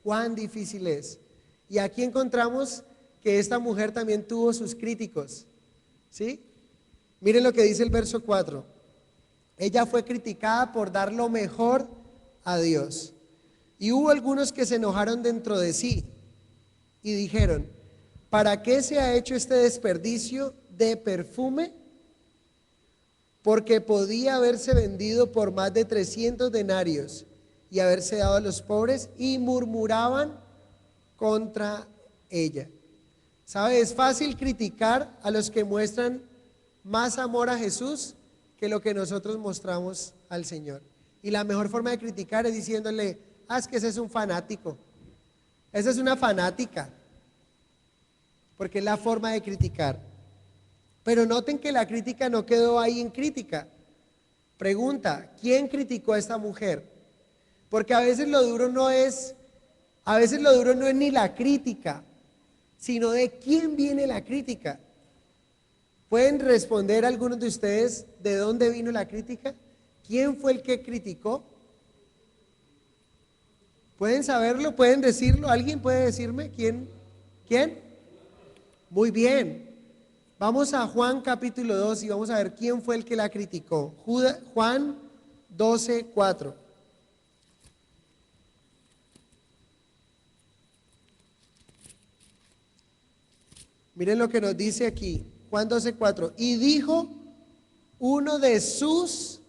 ¿Cuán difícil es? Y aquí encontramos que esta mujer también tuvo sus críticos, ¿sí? Miren lo que dice el verso 4. Ella fue criticada por dar lo mejor a Dios. Y hubo algunos que se enojaron dentro de sí y dijeron, ¿para qué se ha hecho este desperdicio de perfume? Porque podía haberse vendido por más de 300 denarios y haberse dado a los pobres, y murmuraban contra ella. ¿Sabe? Es fácil criticar a los que muestran más amor a Jesús que lo que nosotros mostramos al Señor. Y la mejor forma de criticar es diciéndole, es que ese es un fanático, esa es una fanática, porque es la forma de criticar. Pero noten que la crítica no quedó ahí en crítica. Pregunta, ¿quién criticó a esta mujer? Porque a veces lo duro no es ni la crítica, sino de quién viene la crítica. ¿Pueden responder algunos de ustedes de dónde vino la crítica? ¿Quién fue el que criticó? ¿Pueden saberlo? ¿Pueden decirlo? ¿Alguien puede decirme quién? ¿Quién? Muy bien. Vamos a Juan capítulo 2 y vamos a ver quién fue el que la criticó. Juan 12:4. Miren lo que nos dice aquí, Juan 12:4. Y dijo uno de sus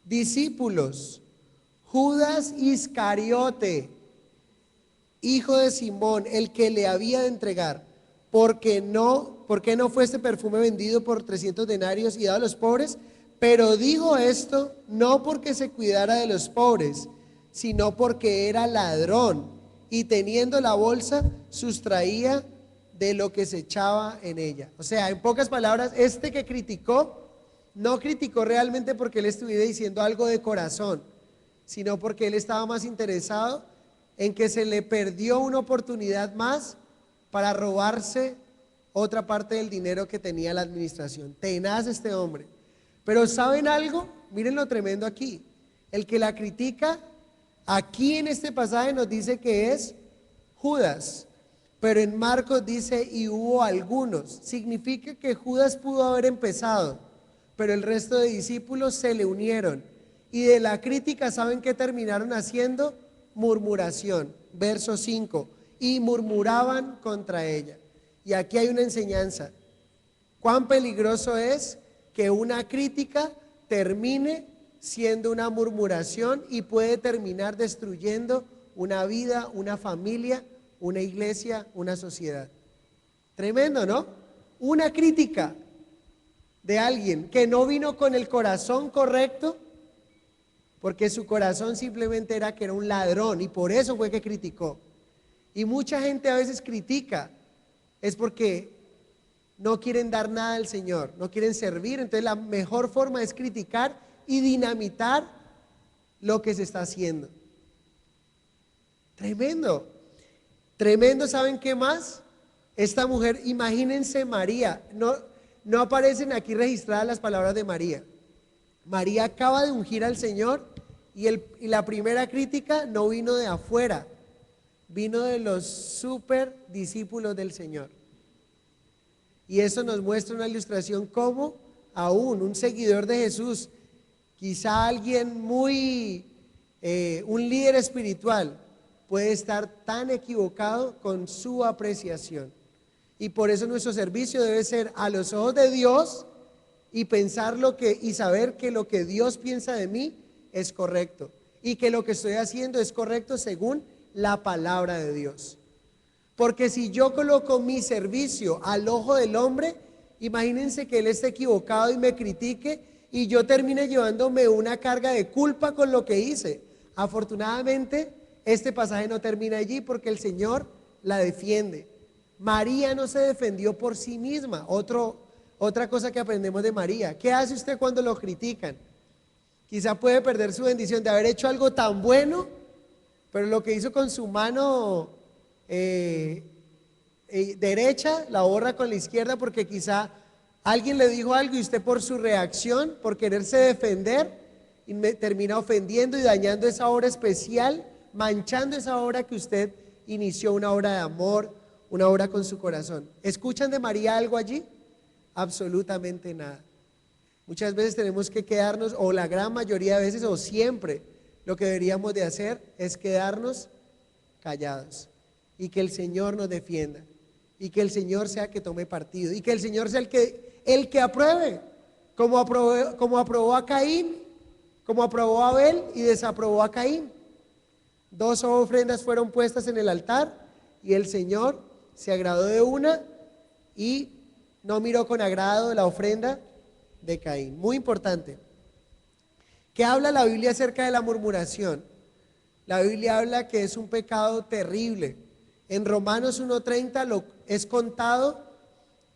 discípulos, Judas Iscariote, hijo de Simón, el que le había de entregar, ¿por qué no fue este perfume vendido por 300 denarios y dado a los pobres? Pero dijo esto no porque se cuidara de los pobres, sino porque era ladrón y teniendo la bolsa sustraía de lo que se echaba en ella. O sea, en pocas palabras, este que criticó, no criticó realmente porque él estuviera diciendo algo de corazón, sino porque él estaba más interesado en que se le perdió una oportunidad más para robarse otra parte del dinero que tenía la administración. Tenaz este hombre. Pero ¿saben algo? Miren lo tremendo aquí. El que la critica, aquí en este pasaje nos dice que es Judas. Pero en Marcos dice, y hubo algunos. Significa que Judas pudo haber empezado, pero el resto de discípulos se le unieron. Y de la crítica, ¿saben qué terminaron haciendo? Murmuración. Verso 5. Y murmuraban contra ella. Y aquí hay una enseñanza. Cuán peligroso es que una crítica termine siendo una murmuración y puede terminar destruyendo una vida, una familia, una iglesia, una sociedad. Tremendo, ¿no? Una crítica de alguien que no vino con el corazón correcto, porque su corazón simplemente era que era un ladrón y por eso fue que criticó. Y mucha gente a veces critica, es porque no quieren dar nada al Señor, no quieren servir. Entonces la mejor forma es criticar y dinamitar lo que se está haciendo. Tremendo. Tremendo, ¿saben qué más? Esta mujer, imagínense María, no aparecen aquí registradas las palabras de María. María acaba de ungir al Señor y la primera crítica no vino de afuera, vino de los super discípulos del Señor. Y eso nos muestra una ilustración como aún un seguidor de Jesús, quizá alguien muy, un líder espiritual, puede estar tan equivocado con su apreciación. Y por eso nuestro servicio debe ser a los ojos de Dios y pensar y saber que lo que Dios piensa de mí es correcto y que lo que estoy haciendo es correcto según la palabra de Dios. Porque si yo coloco mi servicio al ojo del hombre, imagínense que él esté equivocado y me critique y yo termine llevándome una carga de culpa con lo que hice. Afortunadamente, este pasaje no termina allí porque el Señor la defiende. María no se defendió por sí misma. Otra cosa que aprendemos de María. ¿Qué hace usted cuando lo critican? Quizá puede perder su bendición de haber hecho algo tan bueno, pero lo que hizo con su mano derecha la borra con la izquierda porque quizá alguien le dijo algo y usted por su reacción, por quererse defender, termina ofendiendo y dañando esa obra especial, manchando esa obra que usted inició, una obra de amor, una obra con su corazón. ¿Escuchan de María algo allí? Absolutamente nada. Muchas veces tenemos que quedarnos, o la gran mayoría de veces, o siempre, lo que deberíamos de hacer es quedarnos callados y que el Señor nos defienda y que el Señor sea que tome partido y que el Señor sea el que apruebe, como aprobó a Caín, como aprobó a Abel y desaprobó a Caín. 2 ofrendas fueron puestas en el altar y el Señor se agradó de una y no miró con agrado la ofrenda de Caín. Muy importante. ¿Qué habla la Biblia acerca de la murmuración? La Biblia habla que es un pecado terrible. En Romanos 1:30 es contado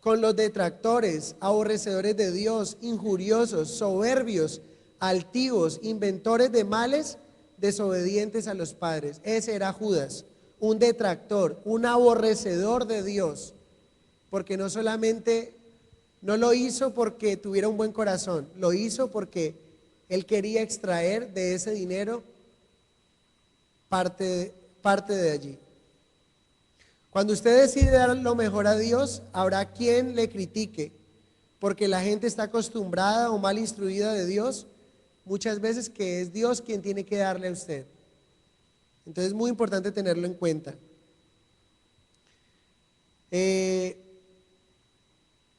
con los detractores, aborrecedores de Dios, injuriosos, soberbios, altivos, inventores de males, desobedientes a los padres. Ese era Judas, un detractor, un aborrecedor de Dios, porque no solamente no lo hizo porque tuviera un buen corazón, lo hizo porque él quería extraer de ese dinero parte de allí. Cuando usted decide dar lo mejor a Dios, habrá quien le critique, porque la gente está acostumbrada o mal instruida de Dios, muchas veces que es Dios quien tiene que darle a usted. Entonces es muy importante tenerlo en cuenta.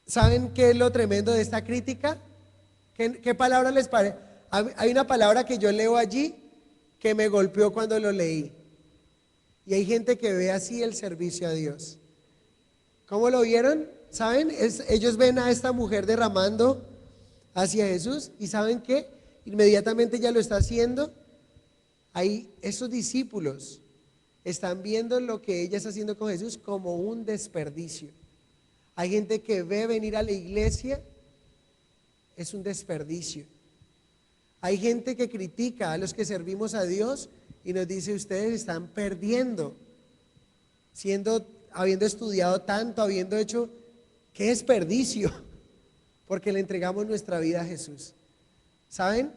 ¿Saben qué es lo tremendo de esta crítica? ¿Qué palabra les parece? Hay una palabra que yo leo allí que me golpeó cuando lo leí. Y hay gente que ve así el servicio a Dios. ¿Cómo lo vieron? ¿Saben? Ellos ven a esta mujer derramando hacia Jesús y ¿saben qué? Inmediatamente ella lo está haciendo. Ahí esos discípulos están viendo lo que ella está haciendo con Jesús como un desperdicio. Hay gente que ve venir a la iglesia, es un desperdicio. Hay gente que critica a los que servimos a Dios y nos dice, ustedes están perdiendo, habiendo estudiado tanto, habiendo hecho, qué desperdicio, porque le entregamos nuestra vida a Jesús. ¿Saben?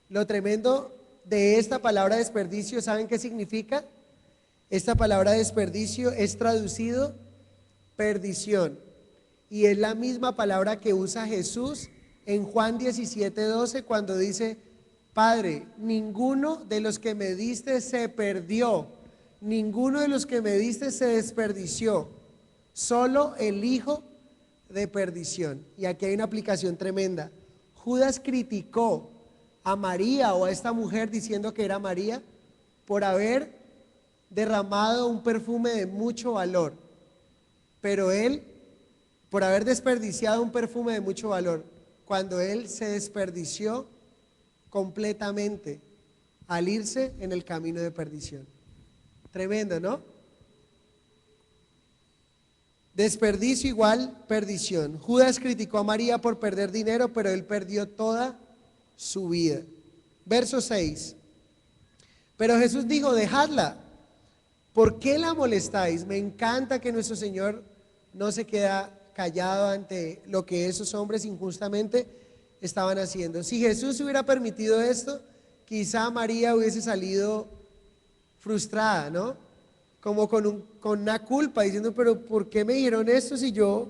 Lo tremendo de esta palabra desperdicio, ¿saben qué significa? Esta palabra desperdicio es traducido perdición y es la misma palabra que usa Jesús en Juan 17:12 cuando dice, Padre, ninguno de los que me diste se perdió, ninguno de los que me diste se desperdició, solo el hijo de perdición. Y aquí hay una aplicación tremenda. Judas criticó a María o a esta mujer diciendo que era María por haber derramado un perfume de mucho valor, pero él, por haber desperdiciado un perfume de mucho valor, cuando él se desperdició completamente al irse en el camino de perdición. Tremendo, ¿no? Desperdicio igual perdición. Judas criticó a María por perder dinero, pero él perdió toda su vida. Verso 6. Pero Jesús dijo, dejadla. ¿Por qué la molestáis? Me encanta que nuestro Señor no se queda callado ante lo que esos hombres injustamente estaban haciendo. Si Jesús hubiera permitido esto, quizá María hubiese salido frustrada, ¿no? Como con una culpa, diciendo, pero ¿por qué me dijeron esto si yo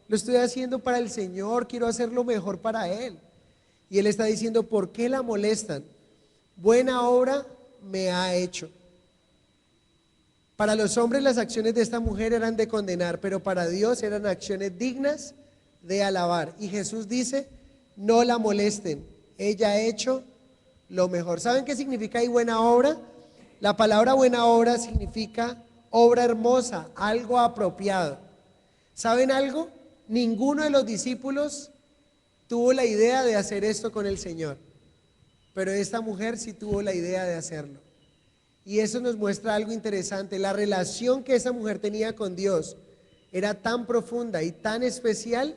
lo estoy haciendo para el Señor? Quiero hacer lo mejor para Él. Y Él está diciendo, ¿por qué la molestan? Buena obra me ha hecho. Para los hombres las acciones de esta mujer eran de condenar, pero para Dios eran acciones dignas de alabar. Y Jesús dice, no la molesten, ella ha hecho lo mejor. ¿Saben qué significa ahí buena obra? La palabra buena obra significa obra hermosa, algo apropiado. ¿Saben algo? Ninguno de los discípulos tuvo la idea de hacer esto con el Señor, pero esta mujer sí tuvo la idea de hacerlo. Y eso nos muestra algo interesante. La relación que esa mujer tenía con Dios era tan profunda y tan especial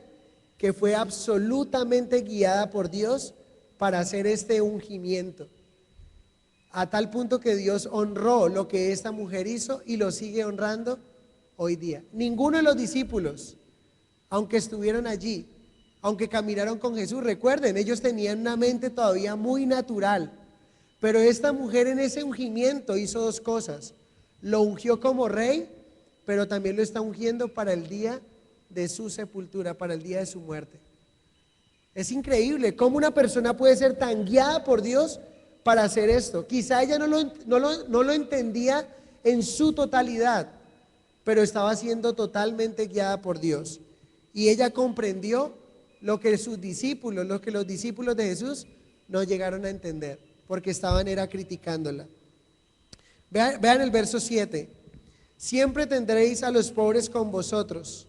que fue absolutamente guiada por Dios para hacer este ungimiento. A tal punto que Dios honró lo que esta mujer hizo y lo sigue honrando hoy día. Ninguno de los discípulos, aunque estuvieron allí, aunque caminaron con Jesús, recuerden, ellos tenían una mente todavía muy natural. Pero esta mujer en ese ungimiento hizo dos cosas. Lo ungió como rey, pero también lo está ungiendo para el día de su sepultura, para el día de su muerte. Es increíble cómo una persona puede ser tan guiada por Dios para hacer esto. Quizá ella no lo entendía en su totalidad, pero estaba siendo totalmente guiada por Dios. Y ella comprendió lo que sus discípulos, lo que los discípulos de Jesús no llegaron a entender, porque estaban criticándola. Vean el verso 7. Siempre tendréis a los pobres con vosotros,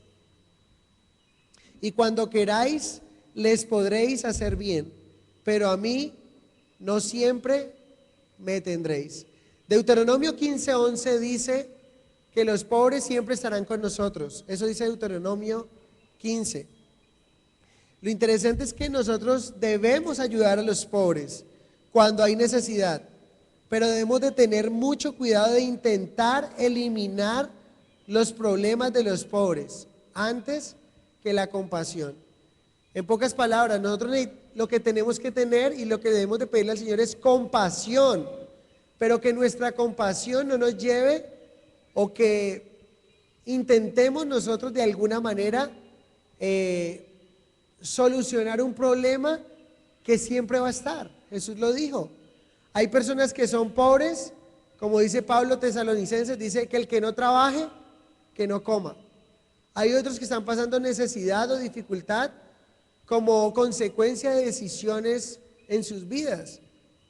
y cuando queráis les podréis hacer bien, pero a mí no siempre me tendréis. Deuteronomio 15:11 dice que los pobres siempre estarán con nosotros. Eso dice Deuteronomio 15. Lo interesante es que nosotros debemos ayudar a los pobres cuando hay necesidad, pero debemos de tener mucho cuidado de intentar eliminar los problemas de los pobres antes que la compasión. En pocas palabras, nosotros lo que tenemos que tener y lo que debemos de pedirle al Señor es compasión, pero que nuestra compasión no nos lleve o que intentemos nosotros de alguna manera solucionar un problema que siempre va a estar. Jesús lo dijo. Hay personas que son pobres, como dice Pablo Tesalonicenses, dice que el que no trabaje, que no coma. Hay otros que están pasando necesidad o dificultad como consecuencia de decisiones en sus vidas,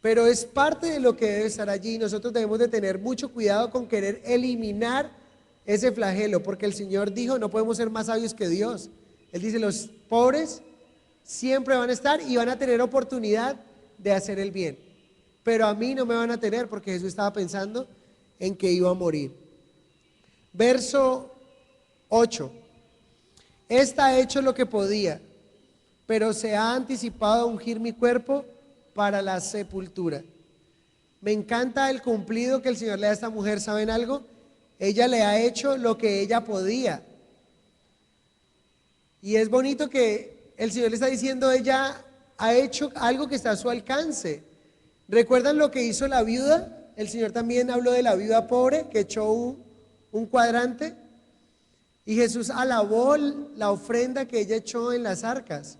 pero es parte de lo que debe estar allí. Nosotros debemos de tener mucho cuidado con querer eliminar ese flagelo, porque el Señor dijo, no podemos ser más sabios que Dios. Él dice, los pobres siempre van a estar y van a tener oportunidad de hacer el bien, pero a mí no me van a tener, porque Jesús estaba pensando en que iba a morir. Verso 8. Esta ha hecho lo que podía, pero se ha anticipado a ungir mi cuerpo para la sepultura. Me encanta el cumplido que el Señor le da a esta mujer. ¿Saben algo? Ella le ha hecho lo que ella podía. Y es bonito que el Señor le está diciendo, ella ha hecho algo que está a su alcance. ¿Recuerdan lo que hizo la viuda? El Señor también habló de la viuda pobre que echó un cuadrante. Y Jesús alabó la ofrenda que ella echó en las arcas.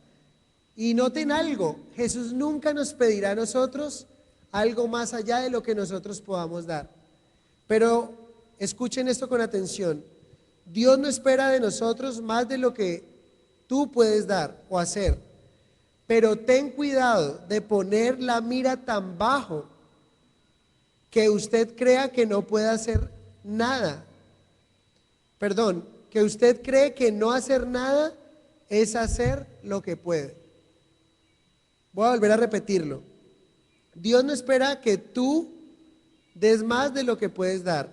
Y noten algo, Jesús nunca nos pedirá a nosotros algo más allá de lo que nosotros podamos dar. Pero escuchen esto con atención. Dios no espera de nosotros más de lo que tú puedes dar o hacer. Pero ten cuidado de poner la mira tan bajo que usted crea que no puede hacer nada. Perdón, que usted cree que no hacer nada es hacer lo que puede. Voy a volver a repetirlo. Dios no espera que tú des más de lo que puedes dar,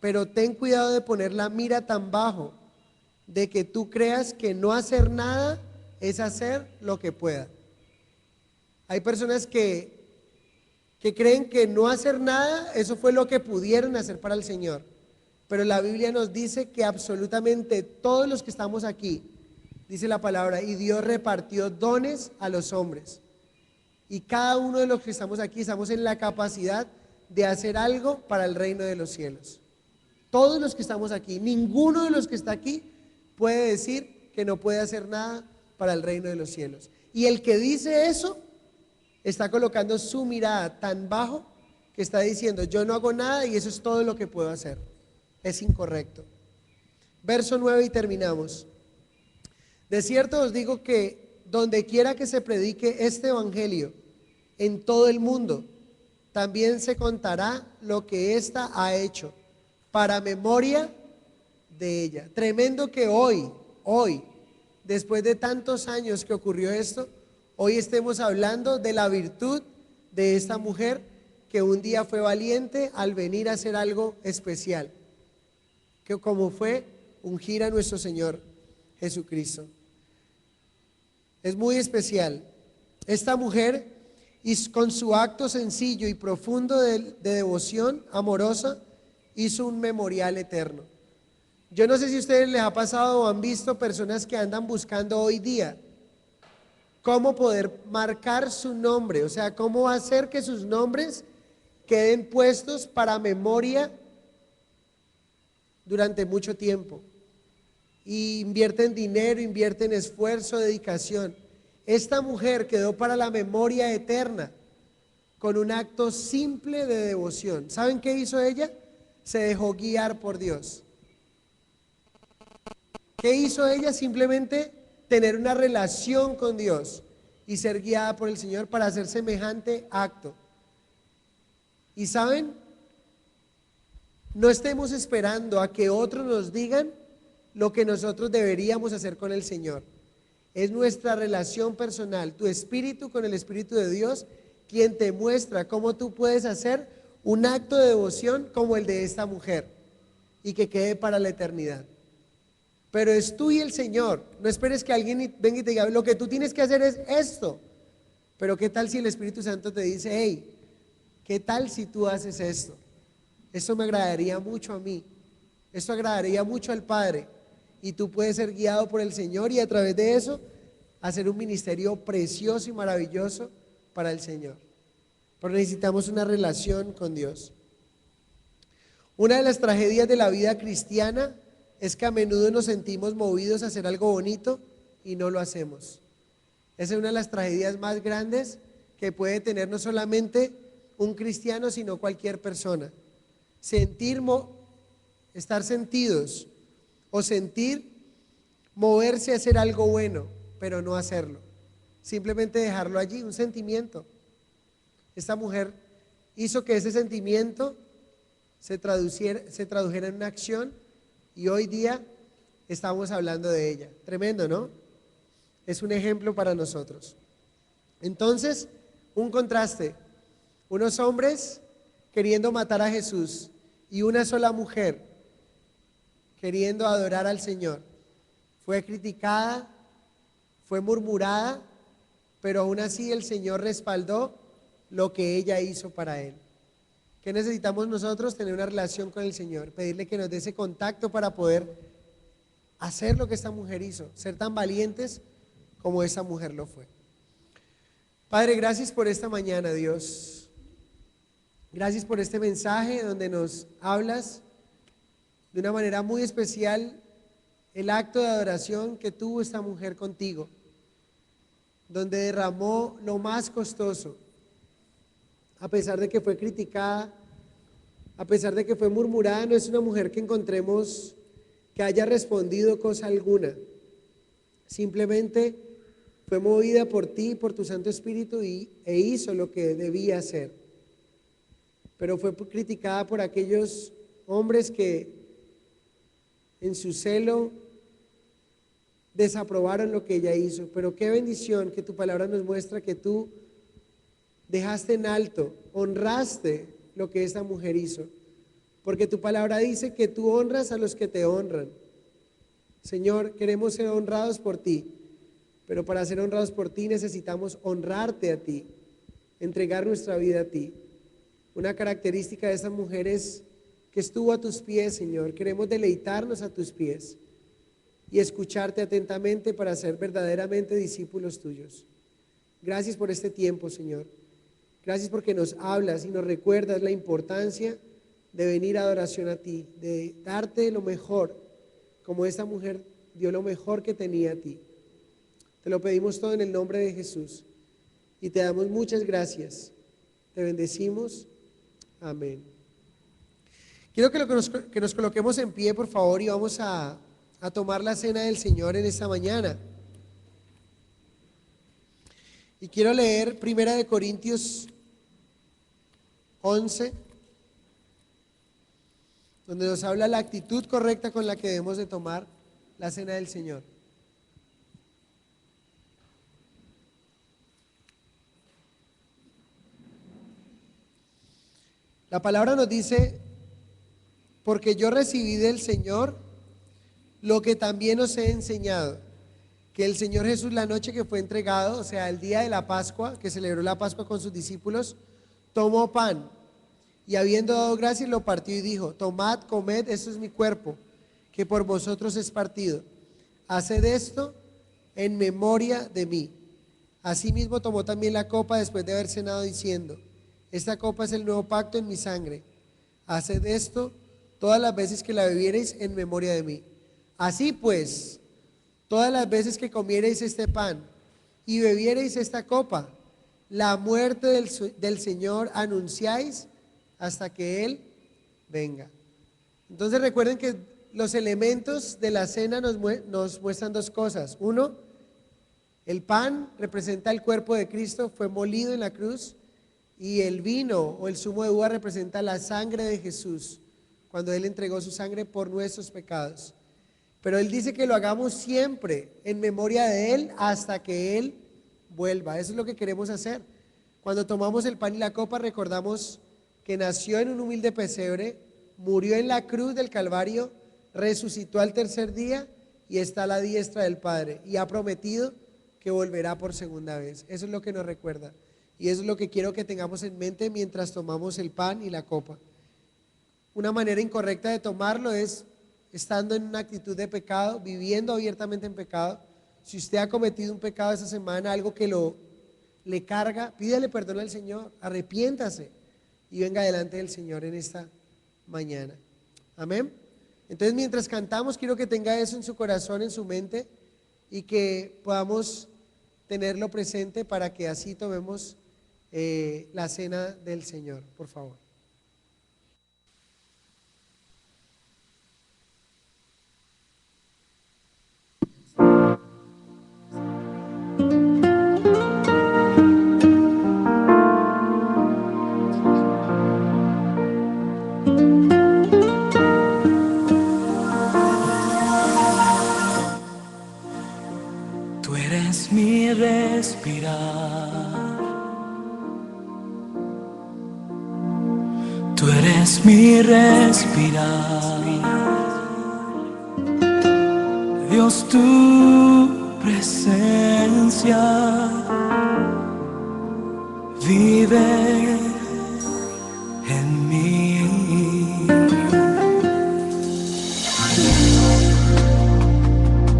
pero ten cuidado de poner la mira tan bajo de que tú creas que no hacer nada es hacer lo que pueda. Hay personas que creen que no hacer nada, eso fue lo que pudieron hacer para el Señor. Pero la Biblia nos dice que absolutamente todos los que estamos aquí, dice la palabra, y Dios repartió dones a los hombres. Y cada uno de los que estamos aquí estamos en la capacidad de hacer algo para el reino de los cielos. Todos los que estamos aquí, ninguno de los que está aquí puede decir que no puede hacer nada para el reino de los cielos. Y el que dice eso está colocando su mirada tan bajo que está diciendo, yo no hago nada y eso es todo lo que puedo hacer. Es incorrecto. Verso 9 y terminamos. De cierto os digo que donde quiera que se predique este evangelio en todo el mundo, también se contará lo que ésta ha hecho para memoria de ella. Tremendo que hoy, después de tantos años que ocurrió esto, hoy estemos hablando de la virtud de esta mujer que un día fue valiente al venir a hacer algo especial, que como fue ungir a nuestro Señor Jesucristo. Es muy especial. Esta mujer, y con su acto sencillo y profundo de devoción amorosa, hizo un memorial eterno. Yo no sé si a ustedes les ha pasado o han visto personas que andan buscando hoy día cómo poder marcar su nombre, o sea, cómo hacer que sus nombres queden puestos para memoria durante mucho tiempo. Y invierten dinero, invierten esfuerzo, dedicación. Esta mujer quedó para la memoria eterna con un acto simple de devoción. ¿Saben qué hizo ella? Se dejó guiar por Dios. ¿Qué hizo ella? Simplemente tener una relación con Dios y ser guiada por el Señor para hacer semejante acto. Y ¿saben? No estemos esperando a que otros nos digan lo que nosotros deberíamos hacer con el Señor. Es nuestra relación personal, tu espíritu con el Espíritu de Dios, quien te muestra cómo tú puedes hacer un acto de devoción como el de esta mujer y que quede para la eternidad. Pero es tú y el Señor. No esperes que alguien venga y te diga, lo que tú tienes que hacer es esto. Pero ¿qué tal si el Espíritu Santo te dice, hey, ¿qué tal si tú haces esto? Esto me agradaría mucho a mí, esto agradaría mucho al Padre, y tú puedes ser guiado por el Señor y a través de eso hacer un ministerio precioso y maravilloso para el Señor. Pero necesitamos una relación con Dios. Una de las tragedias de la vida cristiana es que a menudo nos sentimos movidos a hacer algo bonito y no lo hacemos. Esa es una de las tragedias más grandes que puede tener no solamente un cristiano, sino cualquier persona. Estar sentidos o sentir moverse a hacer algo bueno, pero no hacerlo. Simplemente dejarlo allí, un sentimiento. Esta mujer hizo que ese sentimiento se tradujera en una acción y hoy día estamos hablando de ella. Tremendo, ¿no? Es un ejemplo para nosotros. Entonces, un contraste. Unos hombres queriendo matar a Jesús y una sola mujer queriendo adorar al Señor. Fue criticada, fue murmurada, pero aún así el Señor respaldó lo que ella hizo para Él. ¿Qué necesitamos nosotros? Tener una relación con el Señor, pedirle que nos dé ese contacto para poder hacer lo que esta mujer hizo, ser tan valientes como esa mujer lo fue. Padre, gracias por esta mañana, Dios. Gracias por este mensaje donde nos hablas de una manera muy especial el acto de adoración que tuvo esta mujer contigo, donde derramó lo más costoso, a pesar de que fue criticada, a pesar de que fue murmurada. No es una mujer que encontremos que haya respondido cosa alguna, simplemente fue movida por ti, por tu Santo Espíritu e hizo lo que debía hacer, pero fue criticada por aquellos hombres que en su celo desaprobaron lo que ella hizo. Pero qué bendición que tu palabra nos muestra que tú dejaste en alto, honraste lo que esta mujer hizo, porque tu palabra dice que tú honras a los que te honran. Señor, queremos ser honrados por ti, pero para ser honrados por ti necesitamos honrarte a ti, entregar nuestra vida a ti. Una característica de esta mujer es que estuvo a tus pies, Señor. Queremos deleitarnos a tus pies y escucharte atentamente para ser verdaderamente discípulos tuyos. Gracias por este tiempo, Señor. Gracias porque nos hablas y nos recuerdas la importancia de venir a adoración a ti, de darte lo mejor, como esta mujer dio lo mejor que tenía a ti. Te lo pedimos todo en el nombre de Jesús y te damos muchas gracias. Te bendecimos. Amén. Quiero que nos coloquemos en pie, por favor, y vamos a tomar la cena del Señor en esta mañana. Y quiero leer 1 Corintios 11, donde nos habla la actitud correcta con la que debemos de tomar la cena del Señor. La palabra nos dice: porque yo recibí del Señor lo que también os he enseñado, que el Señor Jesús, la noche que fue entregado, o sea, el día de la Pascua, que celebró la Pascua con sus discípulos, tomó pan y habiendo dado gracias lo partió y dijo: tomad, comed, esto es mi cuerpo, que por vosotros es partido. Haced esto en memoria de mí. Asimismo tomó también la copa después de haber cenado, diciendo: esta copa es el nuevo pacto en mi sangre. Haced esto todas las veces que la bebiereis en memoria de mí. Así pues, todas las veces que comiereis este pan y bebiereis esta copa, la muerte del Señor anunciáis hasta que Él venga. Entonces recuerden que los elementos de la cena nos muestran dos cosas. Uno, el pan representa el cuerpo de Cristo, fue molido en la cruz, y el vino o el zumo de uva representa la sangre de Jesús, cuando Él entregó su sangre por nuestros pecados. Pero Él dice que lo hagamos siempre en memoria de Él hasta que Él vuelva. Eso es lo que queremos hacer. Cuando tomamos el pan y la copa, recordamos que nació en un humilde pesebre, murió en la cruz del Calvario, resucitó al tercer día y está a la diestra del Padre y ha prometido que volverá por segunda vez. Eso es lo que nos recuerda. Y eso es lo que quiero que tengamos en mente mientras tomamos el pan y la copa. Una manera incorrecta de tomarlo es estando en una actitud de pecado, viviendo abiertamente en pecado. Si usted ha cometido un pecado esa semana, algo que le carga, pídale perdón al Señor, arrepiéntase y venga delante del Señor en esta mañana. Amén. Entonces, mientras cantamos, quiero que tenga eso en su corazón, en su mente, y que podamos tenerlo presente para que así tomemos la cena del Señor, por favor. Tú eres mi respirar. Tú eres mi respirar, Dios, tu presencia vive en mí.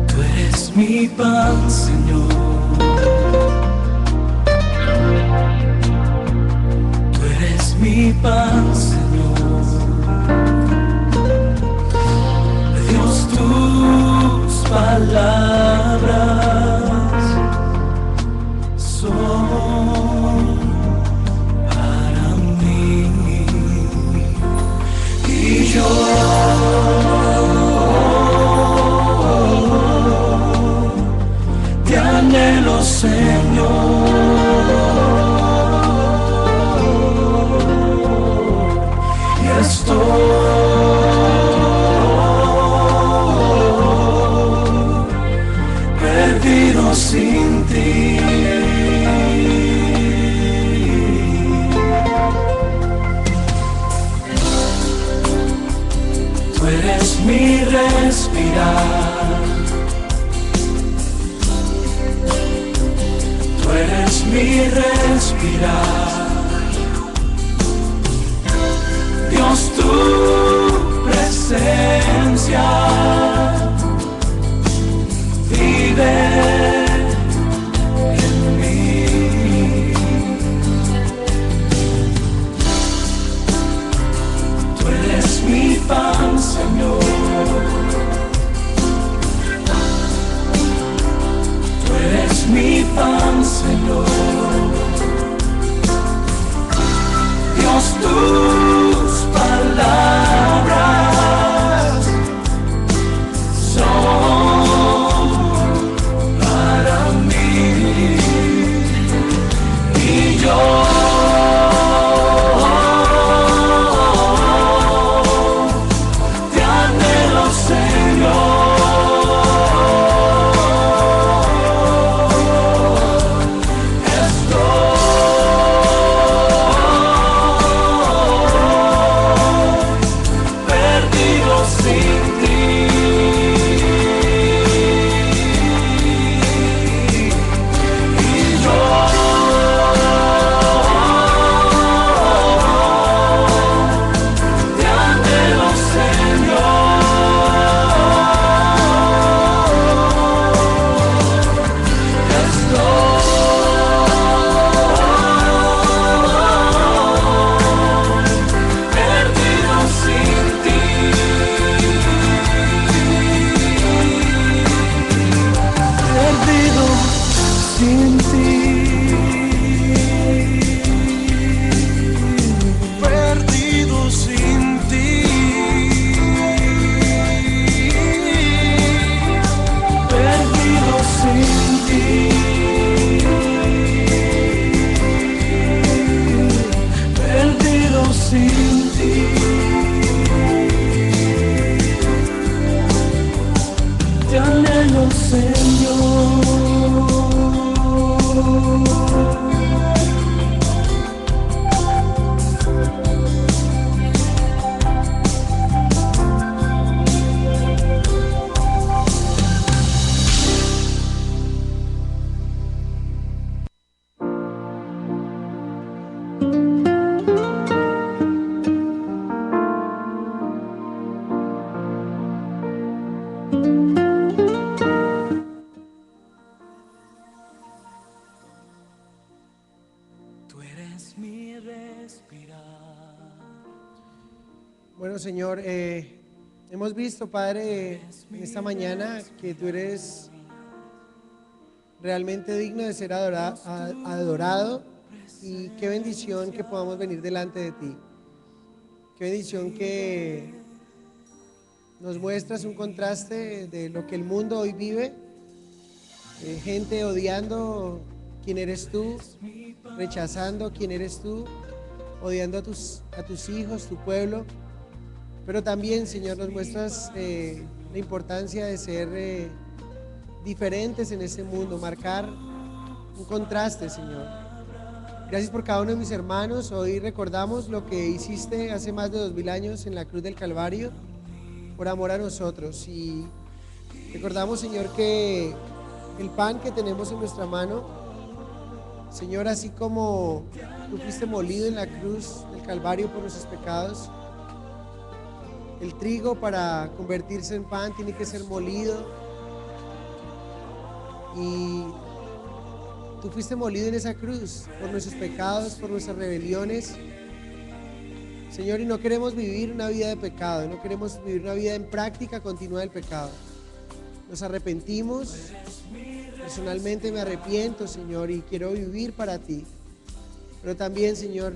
Tú eres mi pan, Señor. Tú eres mi pan, Señor. Dios, tus palabras son para mí. Y yo te anhelo, Señor. Estoy perdido sin ti. Tú eres mi respirar. Tú eres mi respirar. Dios, tu presencia vive en mí. Tú eres mi pan, Señor. Tú eres mi pan, Señor. Dios, tus palabras son para mí. Y yo te anhelo, Señor. Señor, hemos visto, Padre, en esta mañana que tú eres realmente digno de ser adorado, y qué bendición que podamos venir delante de ti. Qué bendición que nos muestras un contraste de lo que el mundo hoy vive, gente odiando quién eres tú, rechazando quién eres tú, odiando a tus hijos, tu pueblo. Pero también, Señor, nos muestras la importancia de ser diferentes en este mundo, marcar un contraste, Señor. Gracias por cada uno de mis hermanos. Hoy recordamos lo que hiciste hace más de 2000 años en la cruz del Calvario, por amor a nosotros. Y recordamos, Señor, que el pan que tenemos en nuestra mano, Señor, así como tú fuiste molido en la cruz del Calvario por nuestros pecados, el trigo para convertirse en pan tiene que ser molido, y tú fuiste molido en esa cruz por nuestros pecados, por nuestras rebeliones, Señor, y no queremos vivir una vida de pecado, no queremos vivir una vida en práctica continua del pecado. Nos arrepentimos, personalmente me arrepiento, Señor, y quiero vivir para ti. Pero también, Señor,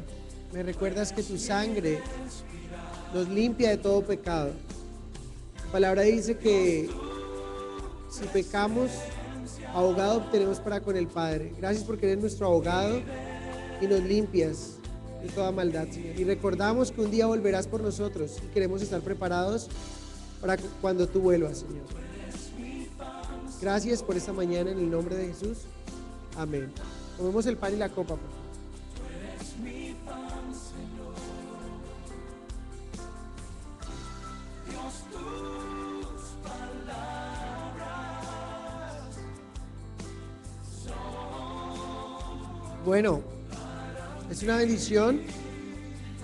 me recuerdas que tu sangre nos limpia de todo pecado. La palabra dice que si pecamos, abogado obtenemos para con el Padre. Gracias porque eres nuestro abogado y nos limpias de toda maldad, Señor. Y recordamos que un día volverás por nosotros y queremos estar preparados para cuando tú vuelvas, Señor. Gracias por esta mañana en el nombre de Jesús. Amén. Tomemos el pan y la copa, por favor. Bueno, es una bendición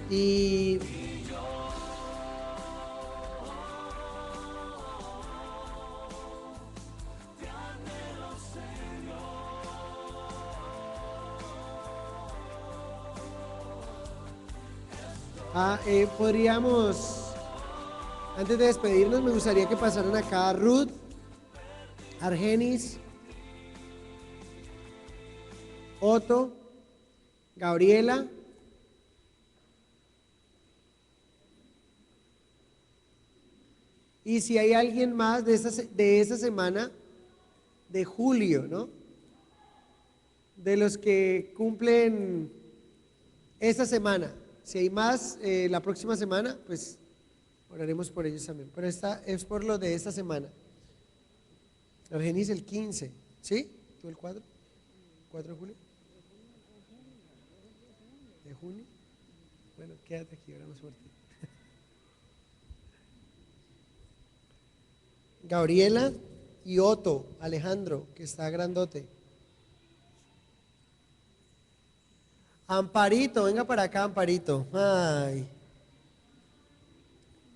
y podríamos, antes de despedirnos, me gustaría que pasaran acá Ruth, Argenis, Otto, Gabriela, y si hay alguien más de esa semana de julio, ¿no? De los que cumplen esta semana. Si hay más la próxima semana, pues oraremos por ellos también. Pero esta es por lo de esta semana. Argenis el 15, ¿sí? ¿Tú el 4? ¿4 de julio? ¿De junio? Bueno, quédate aquí, oramos por ti. Gabriela y Otto, Alejandro, que está grandote. Amparito, venga para acá, Amparito. Ay.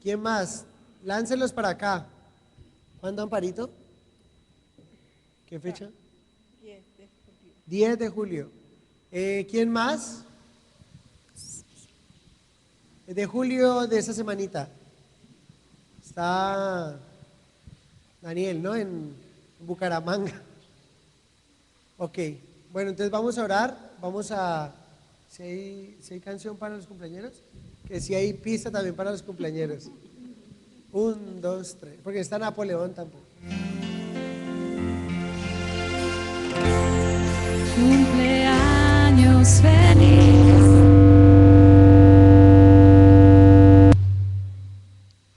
¿Quién más? Láncelos para acá. ¿Cuándo, Amparito? ¿Qué fecha? 10 de julio. 10 de julio. ¿Quién más? De julio de esa semanita. Está Daniel, ¿no? En Bucaramanga. Ok. Bueno, entonces vamos a orar. Vamos a... Si hay canción para los cumpleañeros, que si hay pista también para los cumpleañeros. 1, 2, 3. Porque está Napoleón tampoco. Cumpleaños feliz.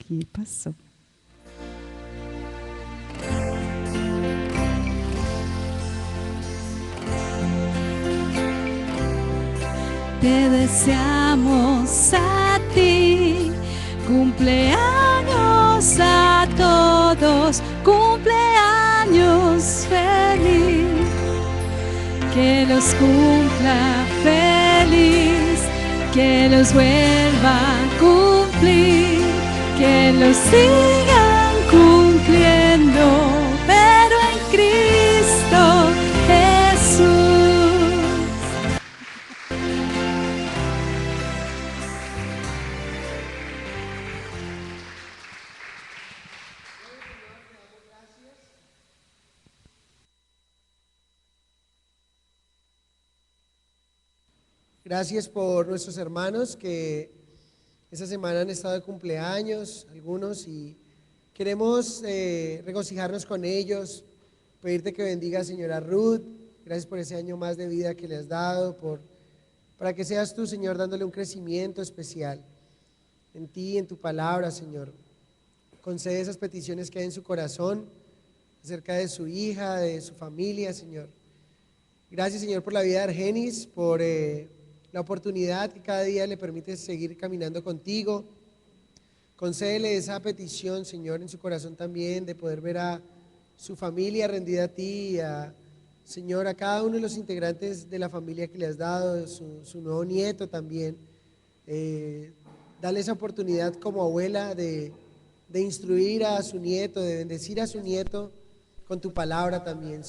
¿Qué pasó? Te deseamos a ti, cumpleaños a todos, cumpleaños feliz, que los cumpla feliz, que los vuelva a cumplir, que los sigan cumpliendo, pero en Cristo Jesús. Gracias por nuestros hermanos que esta semana han estado de cumpleaños, algunos, y queremos regocijarnos con ellos, pedirte que bendiga a señora Ruth. Gracias por ese año más de vida que le has dado, para que seas tú, Señor, dándole un crecimiento especial en ti, en tu palabra, Señor. Concede esas peticiones que hay en su corazón acerca de su hija, de su familia, Señor. Gracias, Señor, por la vida de Argenis, por la oportunidad que cada día le permite seguir caminando contigo. Concédele esa petición, Señor, en su corazón también, de poder ver a su familia rendida a ti, Señor, a cada uno de los integrantes de la familia que le has dado, su nuevo nieto también. Dale esa oportunidad como abuela de instruir a su nieto, de bendecir a su nieto con tu palabra también.